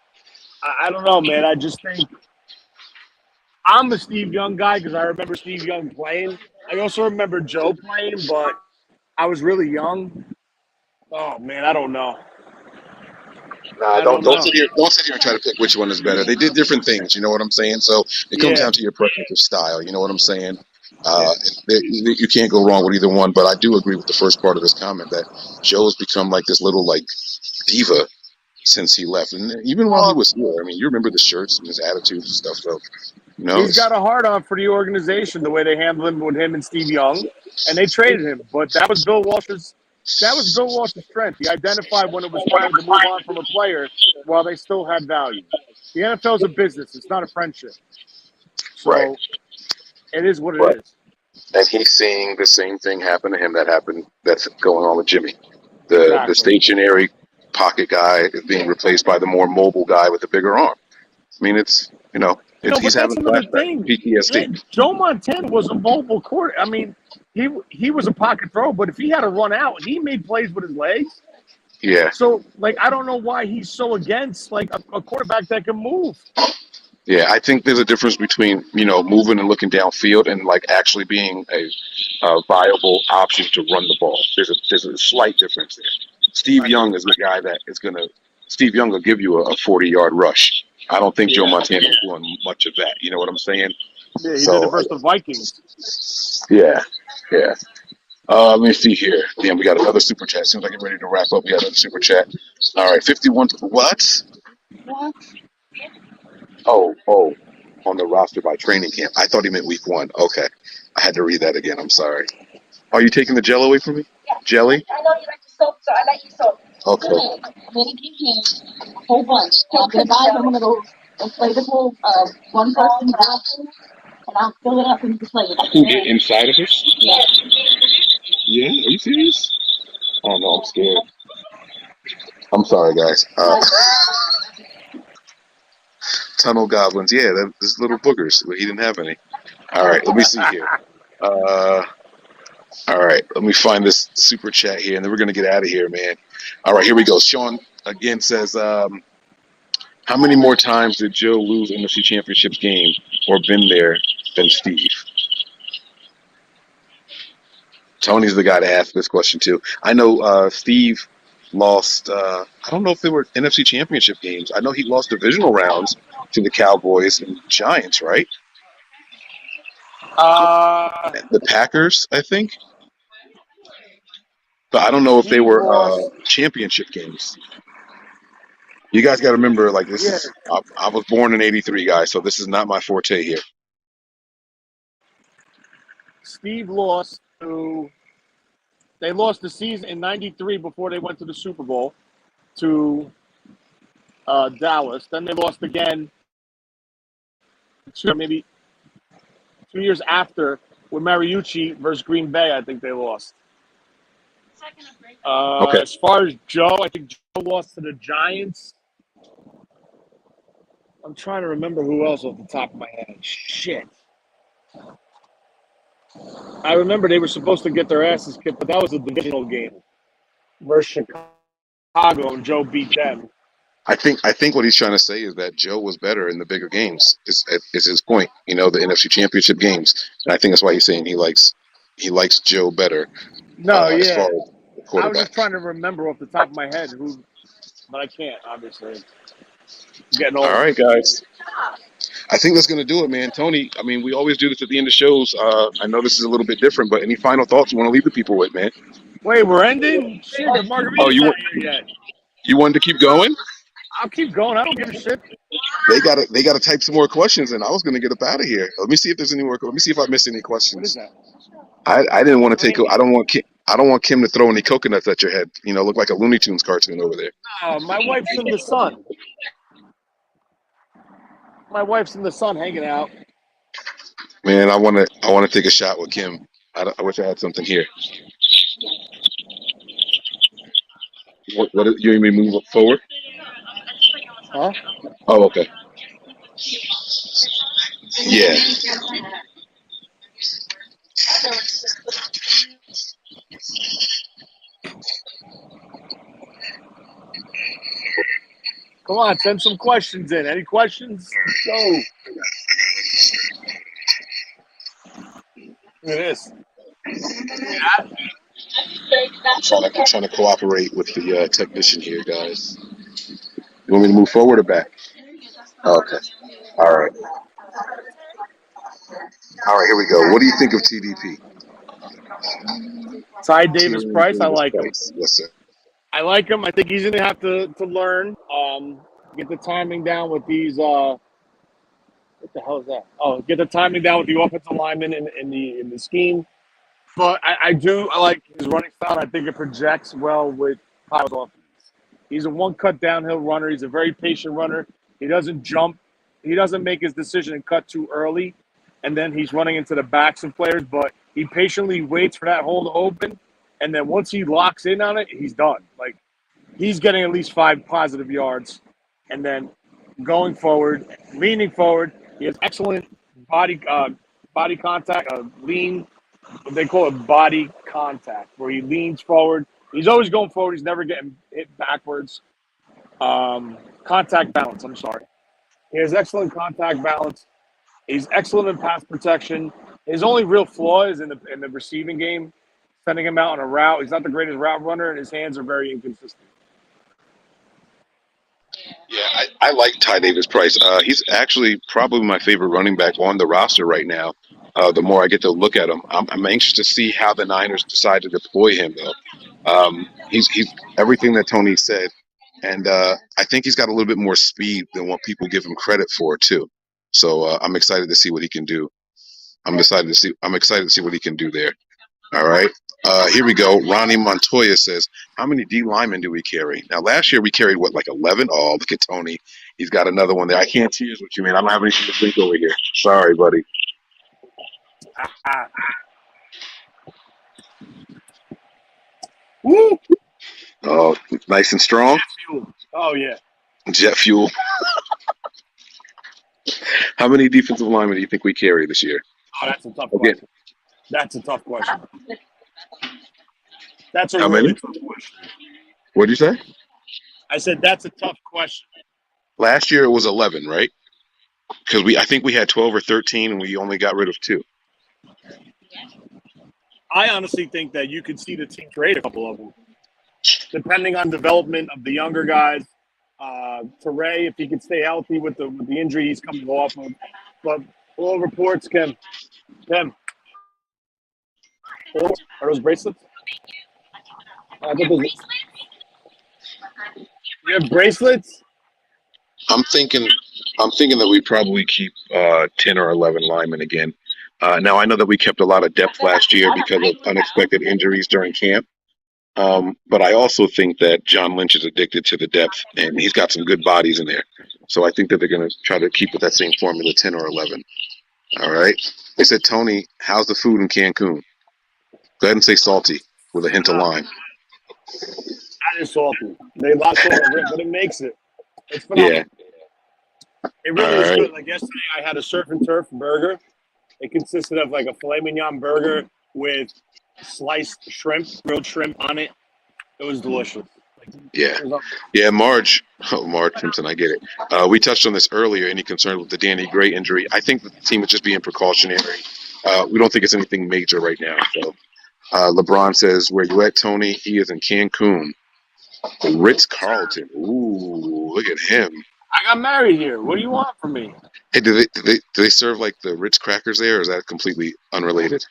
I don't know, man. I just think I'm a Steve Young guy because I remember Steve Young playing. I also remember Joe playing, but I was really young. Oh, man, I don't know. Nah, don't sit here and try to pick which one is better. They did different things, you know what I'm saying? So it comes down to your preference of style, you know what I'm saying? Uh, you can't go wrong with either one. But I do agree with the first part of this comment that Joe has become like this little like diva since he left, and even while he was here. I mean, you remember the shirts and his attitudes and stuff. So He's got a hard on for the organization, the way they handled him with him and Steve Young, and they traded him. But that was Bill Walsh's strength. He identified when it was time to move on from a player while they still had value. The NFL is a business; it's not a friendship. So Right. it is what it is. And he's seeing the same thing happen to him that's going on with Jimmy. The stationary pocket guy is being replaced by the more mobile guy with the bigger arm. I mean, he's having flashbacks, PTSD. Yeah, Joe Montana was a mobile quarter. I mean, he was a pocket thrower, but if he had to run out, he made plays with his legs. Yeah. So, I don't know why he's so against, a quarterback that can move. Yeah, I think there's a difference between, moving and looking downfield and, actually being a viable option to run the ball. There's a slight difference there. Steve Young is the guy that is going to – Steve Young will give you a 40-yard rush. I don't think Joe Montana is doing much of that. You know what I'm saying? Yeah, he did it versus the Vikings. Yeah. Let me see here. Damn, we got another super chat. As soon as I get ready to wrap up, we got another super chat. All right, 51. What? Oh, on the roster by training camp. I thought he meant week 1. Okay. I had to read that again. I'm sorry. Are you taking the gel away from me? Yeah. Jelly? I know you like to soak, so I let you soak. Okay. I'm going to give him a whole bunch. I'm going to go inflatable one person bathroom, and I'll fill it up and play it. I can get inside of it? Yeah. Yeah? Are you serious? Oh, no, I'm scared. I'm sorry, guys. Tunnel goblins. Yeah, there's little boogers. He didn't have any. All right, let me see here. All right, let me find this super chat here, and then we're going to get out of here, man. All right, here we go. Sean, again, says, how many more times did Joe lose NFC Championships game or been there than Steve? Tony's the guy to ask this question, too. I know Steve lost, I don't know if they were NFC Championship games. I know he lost divisional rounds to the Cowboys and Giants, right? The Packers, I think. But I don't know if they were championship games. You guys got to remember, I was born in '83, guys, so this is not my forte here. Steve lost to – they lost the season in '93 before they went to the Super Bowl to Dallas. Then they lost again maybe 2 years after with Mariucci versus Green Bay. I think they lost. Okay. As far as Joe, I think Joe lost to the Giants. I'm trying to remember who else off the top of my head. Shit. I remember they were supposed to get their asses kicked, but that was a divisional game versus Chicago, and Joe beat them. I think what he's trying to say is that Joe was better in the bigger games. Is his point? The NFC Championship games, and I think that's why he's saying he likes Joe better. No, as far as the I quarterback. was just trying to remember off the top of my head who, but I can't, obviously. Getting old. All right, guys. I think that's going to do it, man. Tony, I mean, we always do this at the end of shows. I know this is a little bit different, but any final thoughts you want to leave the people with, man? Wait, we're ending? Shit, the margarita's not here yet. You wanted to keep going? I'll keep going. I don't give a shit. They gotta type some more questions, and I was gonna get up out of here. Let me see if there's any more. Let me see if I missed any questions. What is that? I didn't want to take. I don't want Kim to throw any coconuts at your head. Look like a Looney Tunes cartoon over there. Oh, my wife's in the sun. My wife's in the sun hanging out. Man, I want to take a shot with Kim. I wish I had something here. What you need me to move forward? Huh? Oh, okay. Yeah. Come on, send some questions in. Any questions? Go. Look at this. I'm trying to cooperate with the technician here, guys. You want me to move forward or back? Okay. All right. All right, here we go. What do you think of TDP? Ty Davis Price, I like him. Yes, sir. I like him. I think he's going to have to learn, get the timing down with these. What the hell is that? Oh, get the timing down with the offensive lineman in the scheme. But I like his running style. I think it projects well with Kyle's offense. He's a one-cut downhill runner. He's a very patient runner. He doesn't jump. He doesn't make his decision and cut too early, and then he's running into the backs of players. But he patiently waits for that hole to open, and then once he locks in on it, he's done. Like, he's getting at least 5 positive yards, and then going forward, leaning forward. He has excellent body contact, lean. They call it body contact, where he leans forward. He's always going forward. He's never getting hit backwards. Contact balance, I'm sorry. He has excellent contact balance. He's excellent in pass protection. His only real flaw is in the receiving game, sending him out on a route. He's not the greatest route runner, and his hands are very inconsistent. Yeah, I like Ty Davis Price. He's actually probably my favorite running back on the roster right now. The more I get to look at him, I'm anxious to see how the Niners decide to deploy him, though. He's everything that Tony said, and I think he's got a little bit more speed than what people give him credit for, too. So I'm excited to see what he can do. I'm excited to see what he can do there. All right. Here we go. Ronnie Montoya says, how many D linemen do we carry? Now, last year we carried, like 11? Oh, look at Tony. He's got another one there. I can't cheers what you mean. I don't have anything to drink over here. Sorry, buddy. Woo! Oh, nice and strong? Jet fuel. Oh, yeah. Jet fuel. How many defensive linemen do you think we carry this year? Oh, that's a tough question. That's a tough question. That's a How really many? tough question. What did you say? I said that's a tough question. Last year it was 11, right? Because I think we had 12 or 13, and we only got rid of 2. I honestly think that you could see the team trade a couple of them, depending on development of the younger guys. Teray, if he could stay healthy with the injury he's coming off of. But all reports, Kim, are those bracelets? I think those. You have bracelets? I'm thinking that we probably keep 10 or 11 linemen again. Now, I know that we kept a lot of depth last year because of unexpected injuries during camp. But I also think that John Lynch is addicted to the depth, and he's got some good bodies in there. So I think that they're going to try to keep with that same formula, 10 or 11. All right. They said, Tony, how's the food in Cancun? Go ahead and say salty with a hint of lime. That is salty. They lost all the rip, but it makes it. It's phenomenal. Yeah. It really is good. Like yesterday, I had a surf and turf burger. It consisted of like a filet mignon burger with sliced shrimp, grilled shrimp on it. It was delicious. Yeah, Marge Simpson, I get it. We touched on this earlier. Any concern with the Danny Gray injury? I think the team is just being precautionary. We don't think it's anything major right now. So LeBron says, where you at, Tony? He is in Cancun. Ritz-Carlton. Ooh, look at him. I got married here. What do you want from me? Hey, do they serve like the Ritz crackers there, or is that completely unrelated?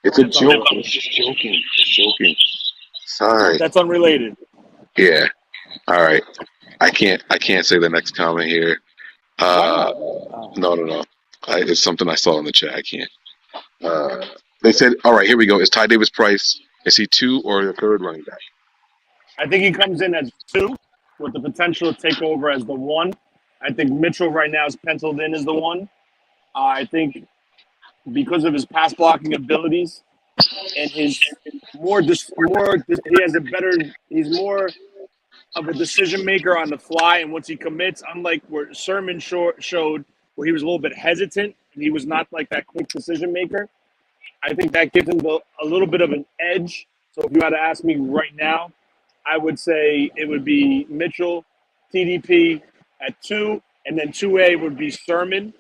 It's a joke. I was just joking. Sorry. That's unrelated. Yeah. All right. I can't say the next comment here. No. It's something I saw in the chat. I can't. They said, all right, here we go. Is Ty Davis Price, is he 2 or the 3rd running back? I think he comes in as 2 with the potential to take over as the 1. I think Mitchell right now is penciled in as the 1. I think because of his pass blocking abilities and he's more of a decision maker on the fly, and once he commits, unlike where Sermon showed where he was a little bit hesitant and he was not like that quick decision maker. I think that gives him a little bit of an edge. So if you had to ask me right now, I would say it would be Mitchell, TDP at 2, and then 2A would be Sermon,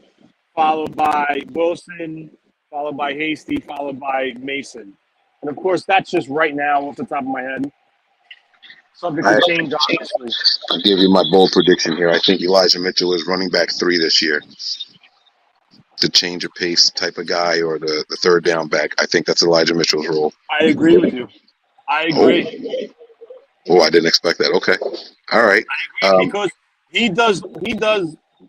followed by Wilson, followed by Hasty, followed by Mason. And of course, that's just right now off the top of my head. Something could change, obviously. I'll give you my bold prediction here. I think Elijah Mitchell is running back 3 this year. the change of pace type of guy or the third down back. I think that's Elijah Mitchell's role. I agree with you. I agree. Oh, I didn't expect that. Okay. All right. Because he does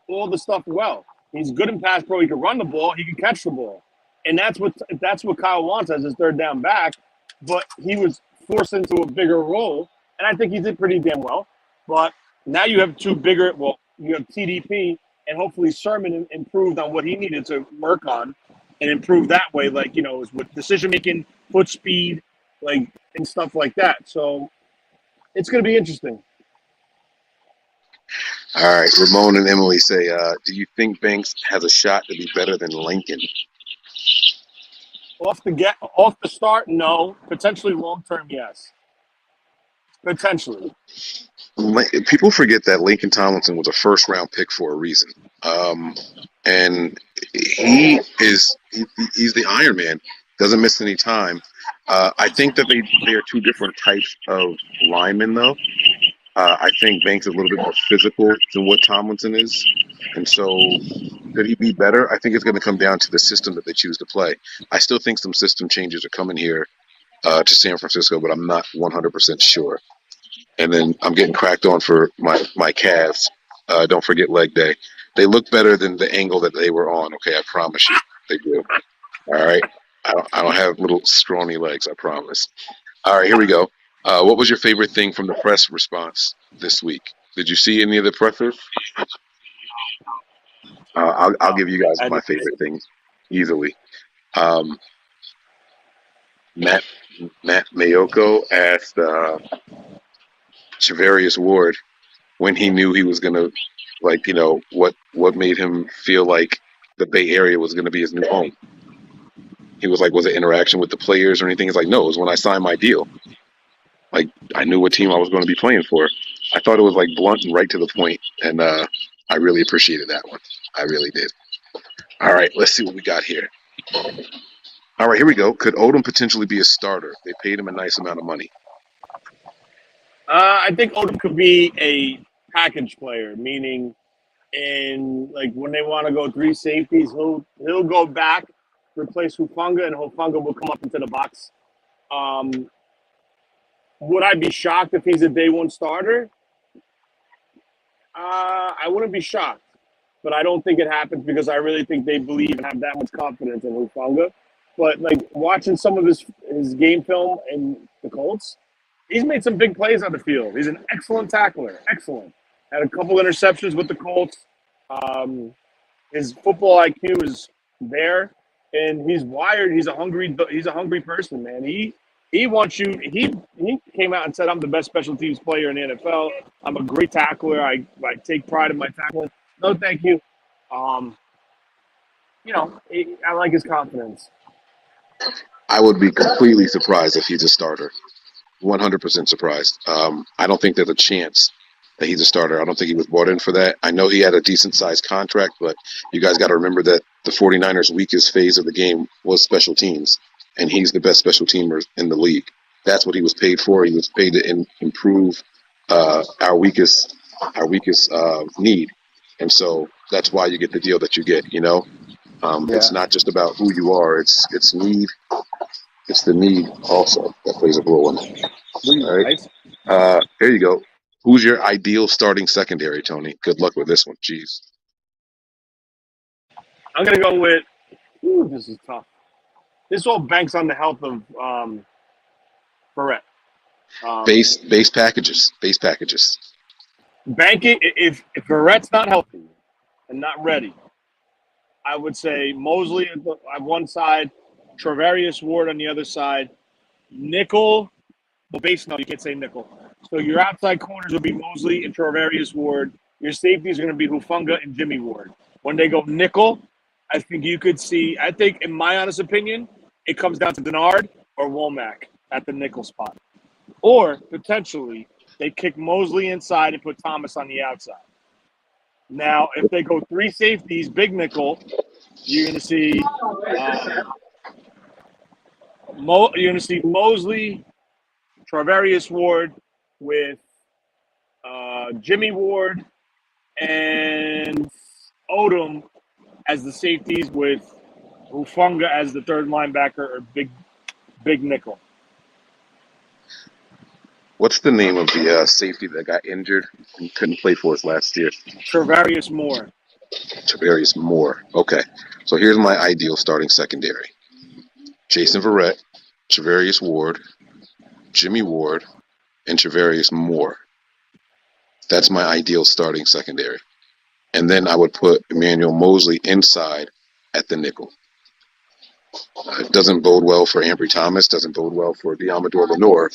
all the stuff well. He's good in pass pro. He can run the ball. He can catch the ball, and that's what Kyle wants as his third down back. But he was forced into a bigger role, and I think he did pretty damn well. But now you have two bigger. Well, you have TDP, and hopefully Sermon improved on what he needed to work on, and improve that way. Like with decision making, foot speed, and stuff like that. So it's going to be interesting. All right. Ramon and Emily say, do you think Banks has a shot to be better than Lincoln? Off the start, no. Potentially long term, yes. Potentially. People forget that Lincoln Tomlinson was a first round pick for a reason. And he's the Iron Man. Doesn't miss any time. I think that they are two different types of linemen, though. I think Banks is a little bit more physical than what Tomlinson is. And so could he be better? I think it's going to come down to the system that they choose to play. I still think some system changes are coming here to San Francisco, but I'm not 100% sure. And then I'm getting cracked on for my calves. Don't forget leg day. They look better than the angle that they were on. Okay, I promise you, they do. All right, I don't have little scrawny legs. I promise. All right, here we go. What was your favorite thing from the press response this week? Did you see any of the pressers? I'll give you guys my favorite thing easily. Matt Mayoko asked Travarius Ward when he knew he was gonna, what made him feel like the Bay Area was gonna be his new home. He was like, was it interaction with the players or anything? He's like, no, it was when I signed my deal. Like, I knew what team I was going to be playing for. I thought it was like blunt and right to the point, and I really appreciated that one. I really did. All right, let's see what we got here. All right, here we go. Could Odin potentially be a starter? They paid him a nice amount of money. I think Odin could be a package player, meaning when they want to go three safeties, he'll go back, replace Hufanga, and Hufanga will come up into the box. Would I be shocked if he's a day one starter? I wouldn't be shocked, but I don't think it happens because I really think they believe and have that much confidence in Hufanga. But watching some of his game film in the Colts, he's made some big plays on the field. He's an excellent tackler, excellent. Had a couple interceptions with the Colts. His football IQ is there, and he's wired. He's a hungry person, man. He wants you. He came out and said, "I'm the best special teams player in the NFL. I'm a great tackler. I take pride in my tackling." No, thank you. I like his confidence. I would be completely surprised if he's a starter. 100% surprised. I don't think there's a chance that he's a starter. I don't think he was brought in for that. I know he had a decent-sized contract, but you guys got to remember that the 49ers' weakest phase of the game was special teams, and he's the best special teamer in the league. That's what he was paid for. He was paid to improve our weakest need, and so that's why you get the deal that you get. It's not just about who you are. It's need. It's the need also that plays a role in it. All right. There you go. Who's your ideal starting secondary, Tony? Good luck with this one. Jeez. I'm going to go with – this is tough. This all banks on the health of Barrett. Base packages. Banking – if Barrett's not healthy and not ready, I would say Mosley on one side, Travarius Ward on the other side, nickel – well, base, no, you can't say nickel. So your outside corners will be Mosley and Travarius Ward. Your safeties are going to be Hufanga and Jimmy Ward. When they go nickel, I think you could see – I think, in my honest opinion, it comes down to Denard or Womack at the nickel spot. Or, potentially, they kick Mosley inside and put Thomas on the outside. Now, if they go three safeties, big nickel, you're going to see Mosley, Travarius Ward with Jimmy Ward and Odom as the safeties with Ufunga as the third linebacker or big nickel. What's the name of the safety that got injured and couldn't play for us last year? Travarius Moore. Travarius Moore. Okay. So here's my ideal starting secondary. Jason Verrett, Travarius Ward, Jimmy Ward, and Travarius Moore. That's my ideal starting secondary. And then I would put Emmanuel Mosley inside at the nickel. It doesn't bode well for Ambry Thomas, doesn't bode well for Diamador Lenore,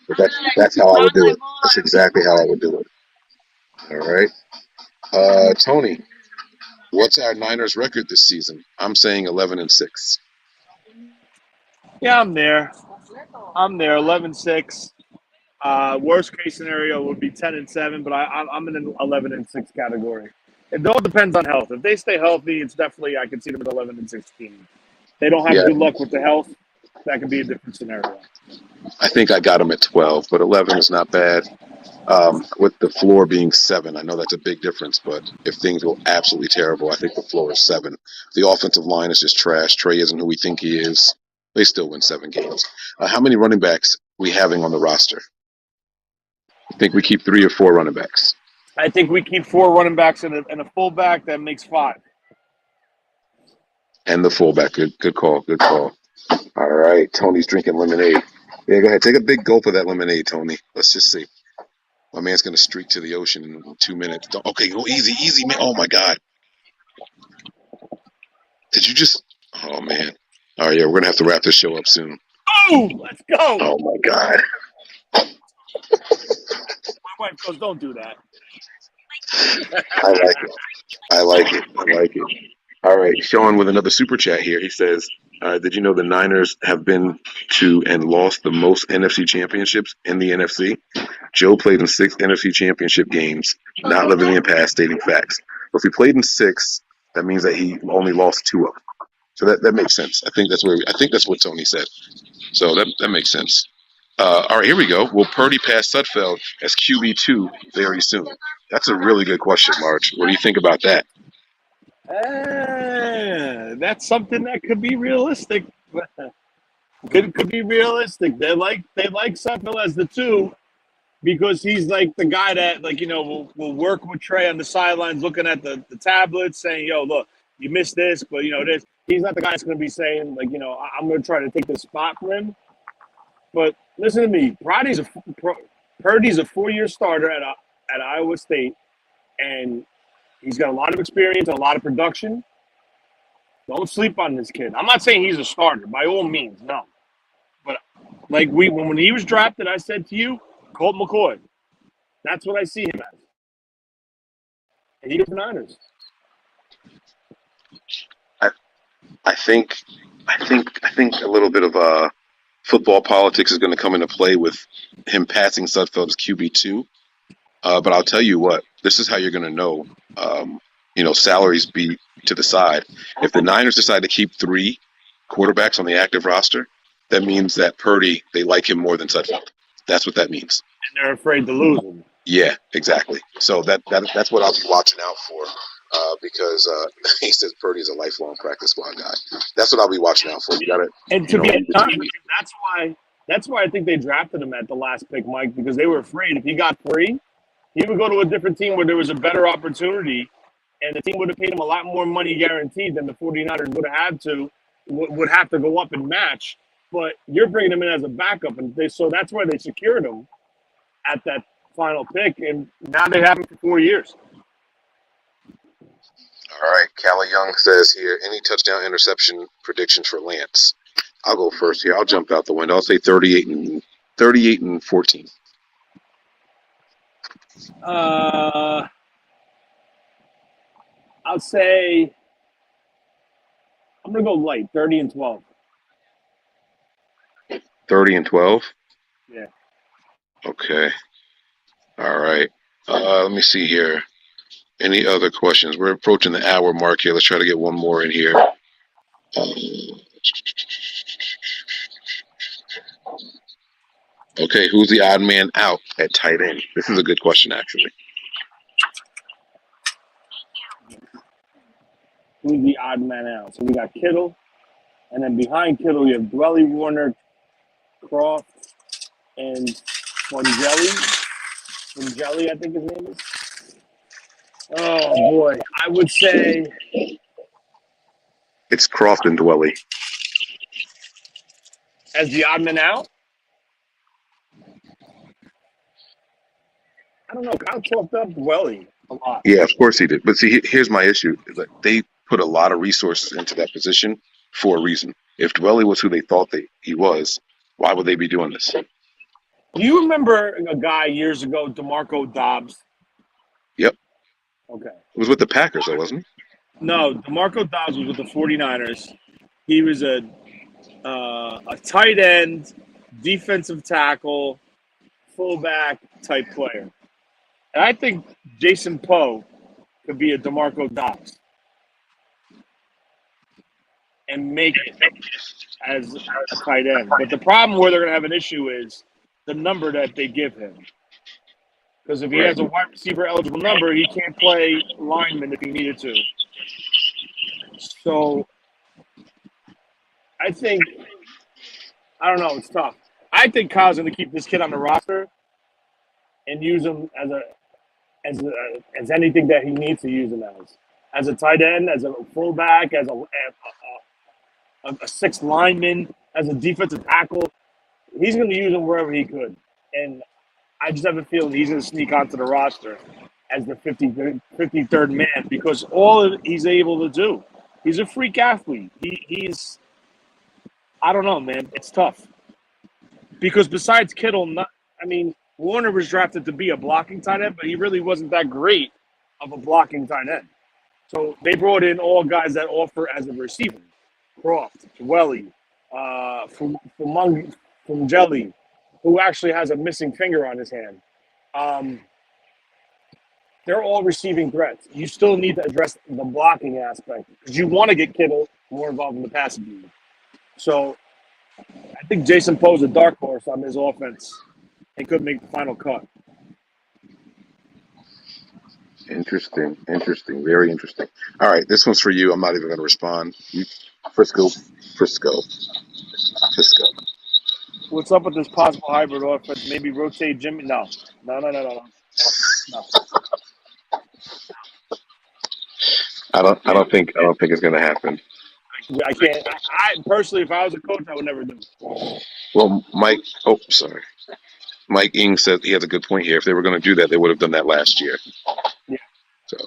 but that's how I would do it. That's exactly how I would do it. All right. Tony, what's our Niners record this season? I'm saying 11-6. Yeah, I'm there. 11-6. Worst case scenario would be 10-7, but I'm in an 11-6 category. It all depends on health. If they stay healthy, it's definitely I can see them at 11-16. They don't have good luck with the health. That could be a different scenario. I think I got them at 12, but 11 is not bad. With the floor being 7, I know that's a big difference, but if things go absolutely terrible, I think the floor is 7. The offensive line is just trash. Trey isn't who we think he is. They still win 7 games. How many running backs we having on the roster? I think we keep 3 or 4 running backs. I think we keep 4 running backs and a fullback. That makes 5. And the fullback. Good call. Good call. All right. Tony's drinking lemonade. Yeah, go ahead. Take a big gulp of that lemonade, Tony. Let's just see. My man's going to streak to the ocean in 2 minutes. Okay, go easy, man. Oh, my God. Did you just – oh, man. All right, yeah, we're going to have to wrap this show up soon. Oh, let's go. Oh, my God. My wife goes, don't do that. I like it. All right, Sean with another super chat here. He says, did you know the Niners have been to and lost the most NFC championships in the NFC? Joe played in 6 NFC championship games, not living in past, stating facts. But if he played in 6, that means that he only lost 2 of them. So that makes sense. I think that's what Tony said. So that makes sense. All right, here we go. Will Purdy pass Sudfeld as QB2 very soon? That's a really good question, Marge. What do you think about that? That's something that could be realistic. could be realistic. They like Sudfeld as the 2 because he's like the guy that will work with Trey on the sidelines, looking at the tablets, saying, "Yo, look, you missed this, but this." He's not the guy that's going to be saying I'm going to try to take this spot for him. But listen to me, Purdy's a 4-year starter at Iowa State, and he's got a lot of experience and a lot of production. Don't sleep on this kid. I'm not saying he's a starter by all means, no. But when he was drafted, I said to you, Colt McCoy. That's what I see him as. And he gets the Niners. I think a little bit of football politics is going to come into play with him passing Sudfeld as QB2. But I'll tell you what, this is how you're going to know. Salaries be to the side. If the Niners decide to keep 3 quarterbacks on the active roster, that means that Purdy, they like him more than Sudfeld. That's what that means. And they're afraid to lose him. Yeah, exactly. So that's what I'll be watching out for. Because he says Purdy is a lifelong practice squad guy. That's what I'll be watching out for. You got it. And to be honest, that's why I think they drafted him at the last pick, Mike, because they were afraid if he got free, he would go to a different team where there was a better opportunity, and the team would have paid him a lot more money guaranteed than the 49ers would have to go up and match. But you're bringing him in as a backup, and so that's why they secured him at that final pick, and now they have him for 4 years. All right, Callie Young says here, any touchdown interception predictions for Lance? I'll go first here. I'll jump out the window. I'll say 38 and 14. I'll say I'm going to go light, 30 and 12. 30 and 12? Yeah. Okay. All right. Let me see here. Any other questions? We're approaching the hour mark here. Let's try to get one more in here. Okay, who's the odd man out at tight end? This is a good question, actually. who's the odd man out. So we got Kittle, and then behind Kittle, you have Dwelly, Warner, Croft, and Fungelli. Fungelli, I think his name is. Oh, boy. I would say It's Croft and Dwelly. as the odd man out. I don't know. Kyle talked up Dwelly a lot. Yeah, of course he did. But see, here's my issue. They put a lot of resources into that position for a reason. If Dwelly was who they thought he was, why would they be doing this? Do you remember a guy years ago, DeMarco Dobbs? Yep. Okay. It was with the Packers, though, wasn't he? No, DeMarco Dobbs was with the 49ers. He was a tight end, defensive tackle, fullback type player. And I think Jason Poe could be a DeMarco Dobbs and make it as a tight end. But the problem where they're going to have an issue is the number that they give him. Because if he has a wide receiver eligible number, he can't play lineman if he needed to. So I think, I don't know, it's tough. I think Kyle's going to keep this kid on the roster and use him as anything that he needs to use him as a tight end, as a fullback, as a sixth lineman, as a defensive tackle. He's going to use him wherever he could. And I just have a feeling he's going to sneak onto the roster as the 53rd man because all he's able to do. He's a freak athlete. He's I don't know, man. It's tough. Because besides Kittle, Warner was drafted to be a blocking tight end, but he really wasn't that great of a blocking tight end. So they brought in all guys that offer as a receiver. Croft, Dwelly, from Jelly, who actually has a missing finger on his hand. They're all receiving threats. You still need to address the blocking aspect because you want to get Kittle more involved in the passing game. So I think Jason Poe's a dark horse on his offense. He could make the final cut. Interesting. Very interesting. All right, this one's for you. I'm not even going to respond. Frisco. What's up with this possible hybrid offense? Maybe rotate Jimmy? No. I don't think it's going to happen. I can't. I personally, if I was a coach, I would never do it. Well, Mike Ing said he has a good point here. If they were going to do that, they would have done that last year. Yeah. So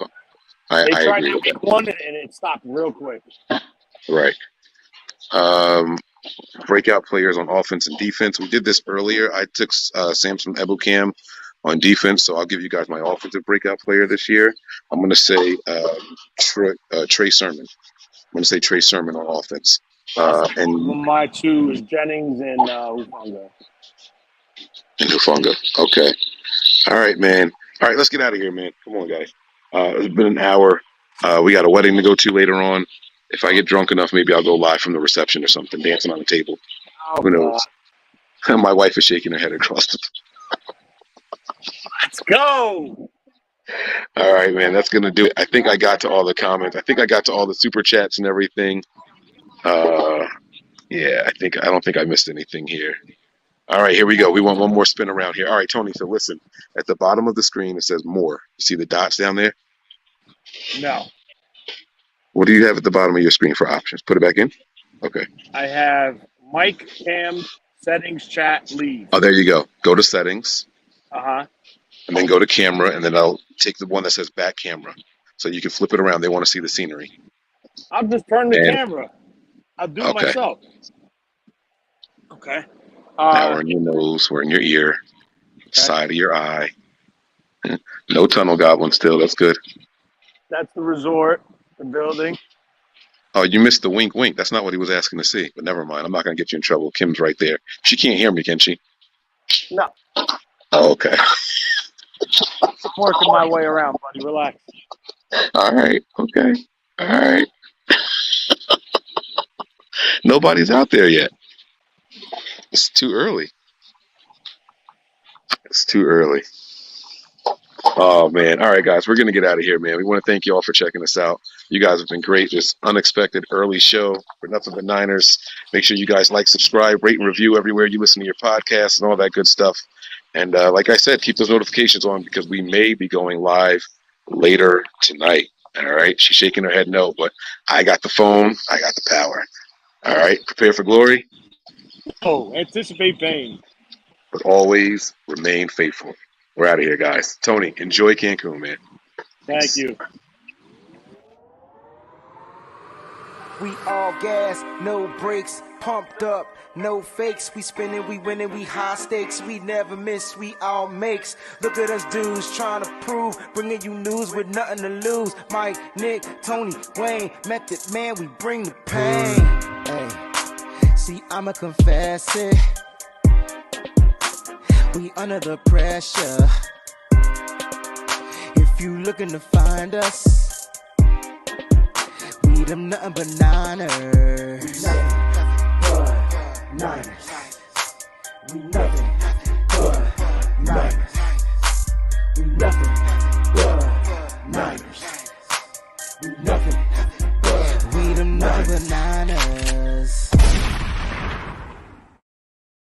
they tried agree that with week that. one, and it stopped real quick. Right. Breakout players on offense and defense. We did this earlier. I took Samson Ebukam on defense, so I'll give you guys my offensive breakout player this year. I'm going to say Trey Sermon. I'm going to say Trey Sermon on offense. And my two is Jennings and Hufanga. And Hufanga. Okay. All right, man. All right, let's get out of here, man. Come on, guys. It's been an hour. We got a wedding to go to later on. If I get drunk enough, maybe I'll go live from the reception or something, dancing on the table. Who knows? My wife is shaking her head across the. Let's go. All right, man. That's gonna do it. I think I got to all the comments. I think I got to all the super chats and everything. Yeah. I don't think I missed anything here. All right, here we go. We want one more spin around here. All right, Tony. So listen, at the bottom of the screen it says more. You see the dots down there? No. What do you have at the bottom of your screen for options? Put it back in. Okay. I have mic, cam, settings, chat, leave. Oh, there you go. Go to settings. And then go to camera, and then I'll take the one that says back camera. So you can flip it around. They want to see the scenery. I'll just turn the camera. I'll do it myself. Okay. Now we're in your nose. We're in your ear. Side of your eye. No tunnel goblin still. That's good. That's the resort, the building. Oh, you missed the wink wink. That's not what he was asking to see. But never mind. I'm not going to get you in trouble. Kim's right there. She can't hear me, can she? No. Oh, okay. I'm working my way around, buddy. Relax. All right. Okay. All right. Nobody's out there yet. It's too early. It's too early. Oh, man. All right, guys, we're going to get out of here, man. We want to thank you all for checking us out. You guys have been great. This unexpected early show for Nothing But Niners. Make sure you guys like, subscribe, rate, and review everywhere you listen to your podcasts and all that good stuff. And like I said, keep those notifications on because we may be going live later tonight. All right? She's shaking her head no, but I got the phone. I got the power. All right? Prepare for glory. Oh, anticipate pain. But always remain faithful. We're out of here, guys. Tony, enjoy Cancun, man. Thank you. We all gas, no brakes, pumped up, no fakes. We spinning, we winning, we high stakes. We never miss, we all makes. Look at us dudes trying to prove, bringing you news with nothing to lose. Mike, Nick, Tony, Wayne, Method Man, we bring the pain. Hey, see, I'ma confess it. We under the pressure. If you looking to find us, we them nothing but Niners. We nothing but Niners. We nothing but Niners. We nothing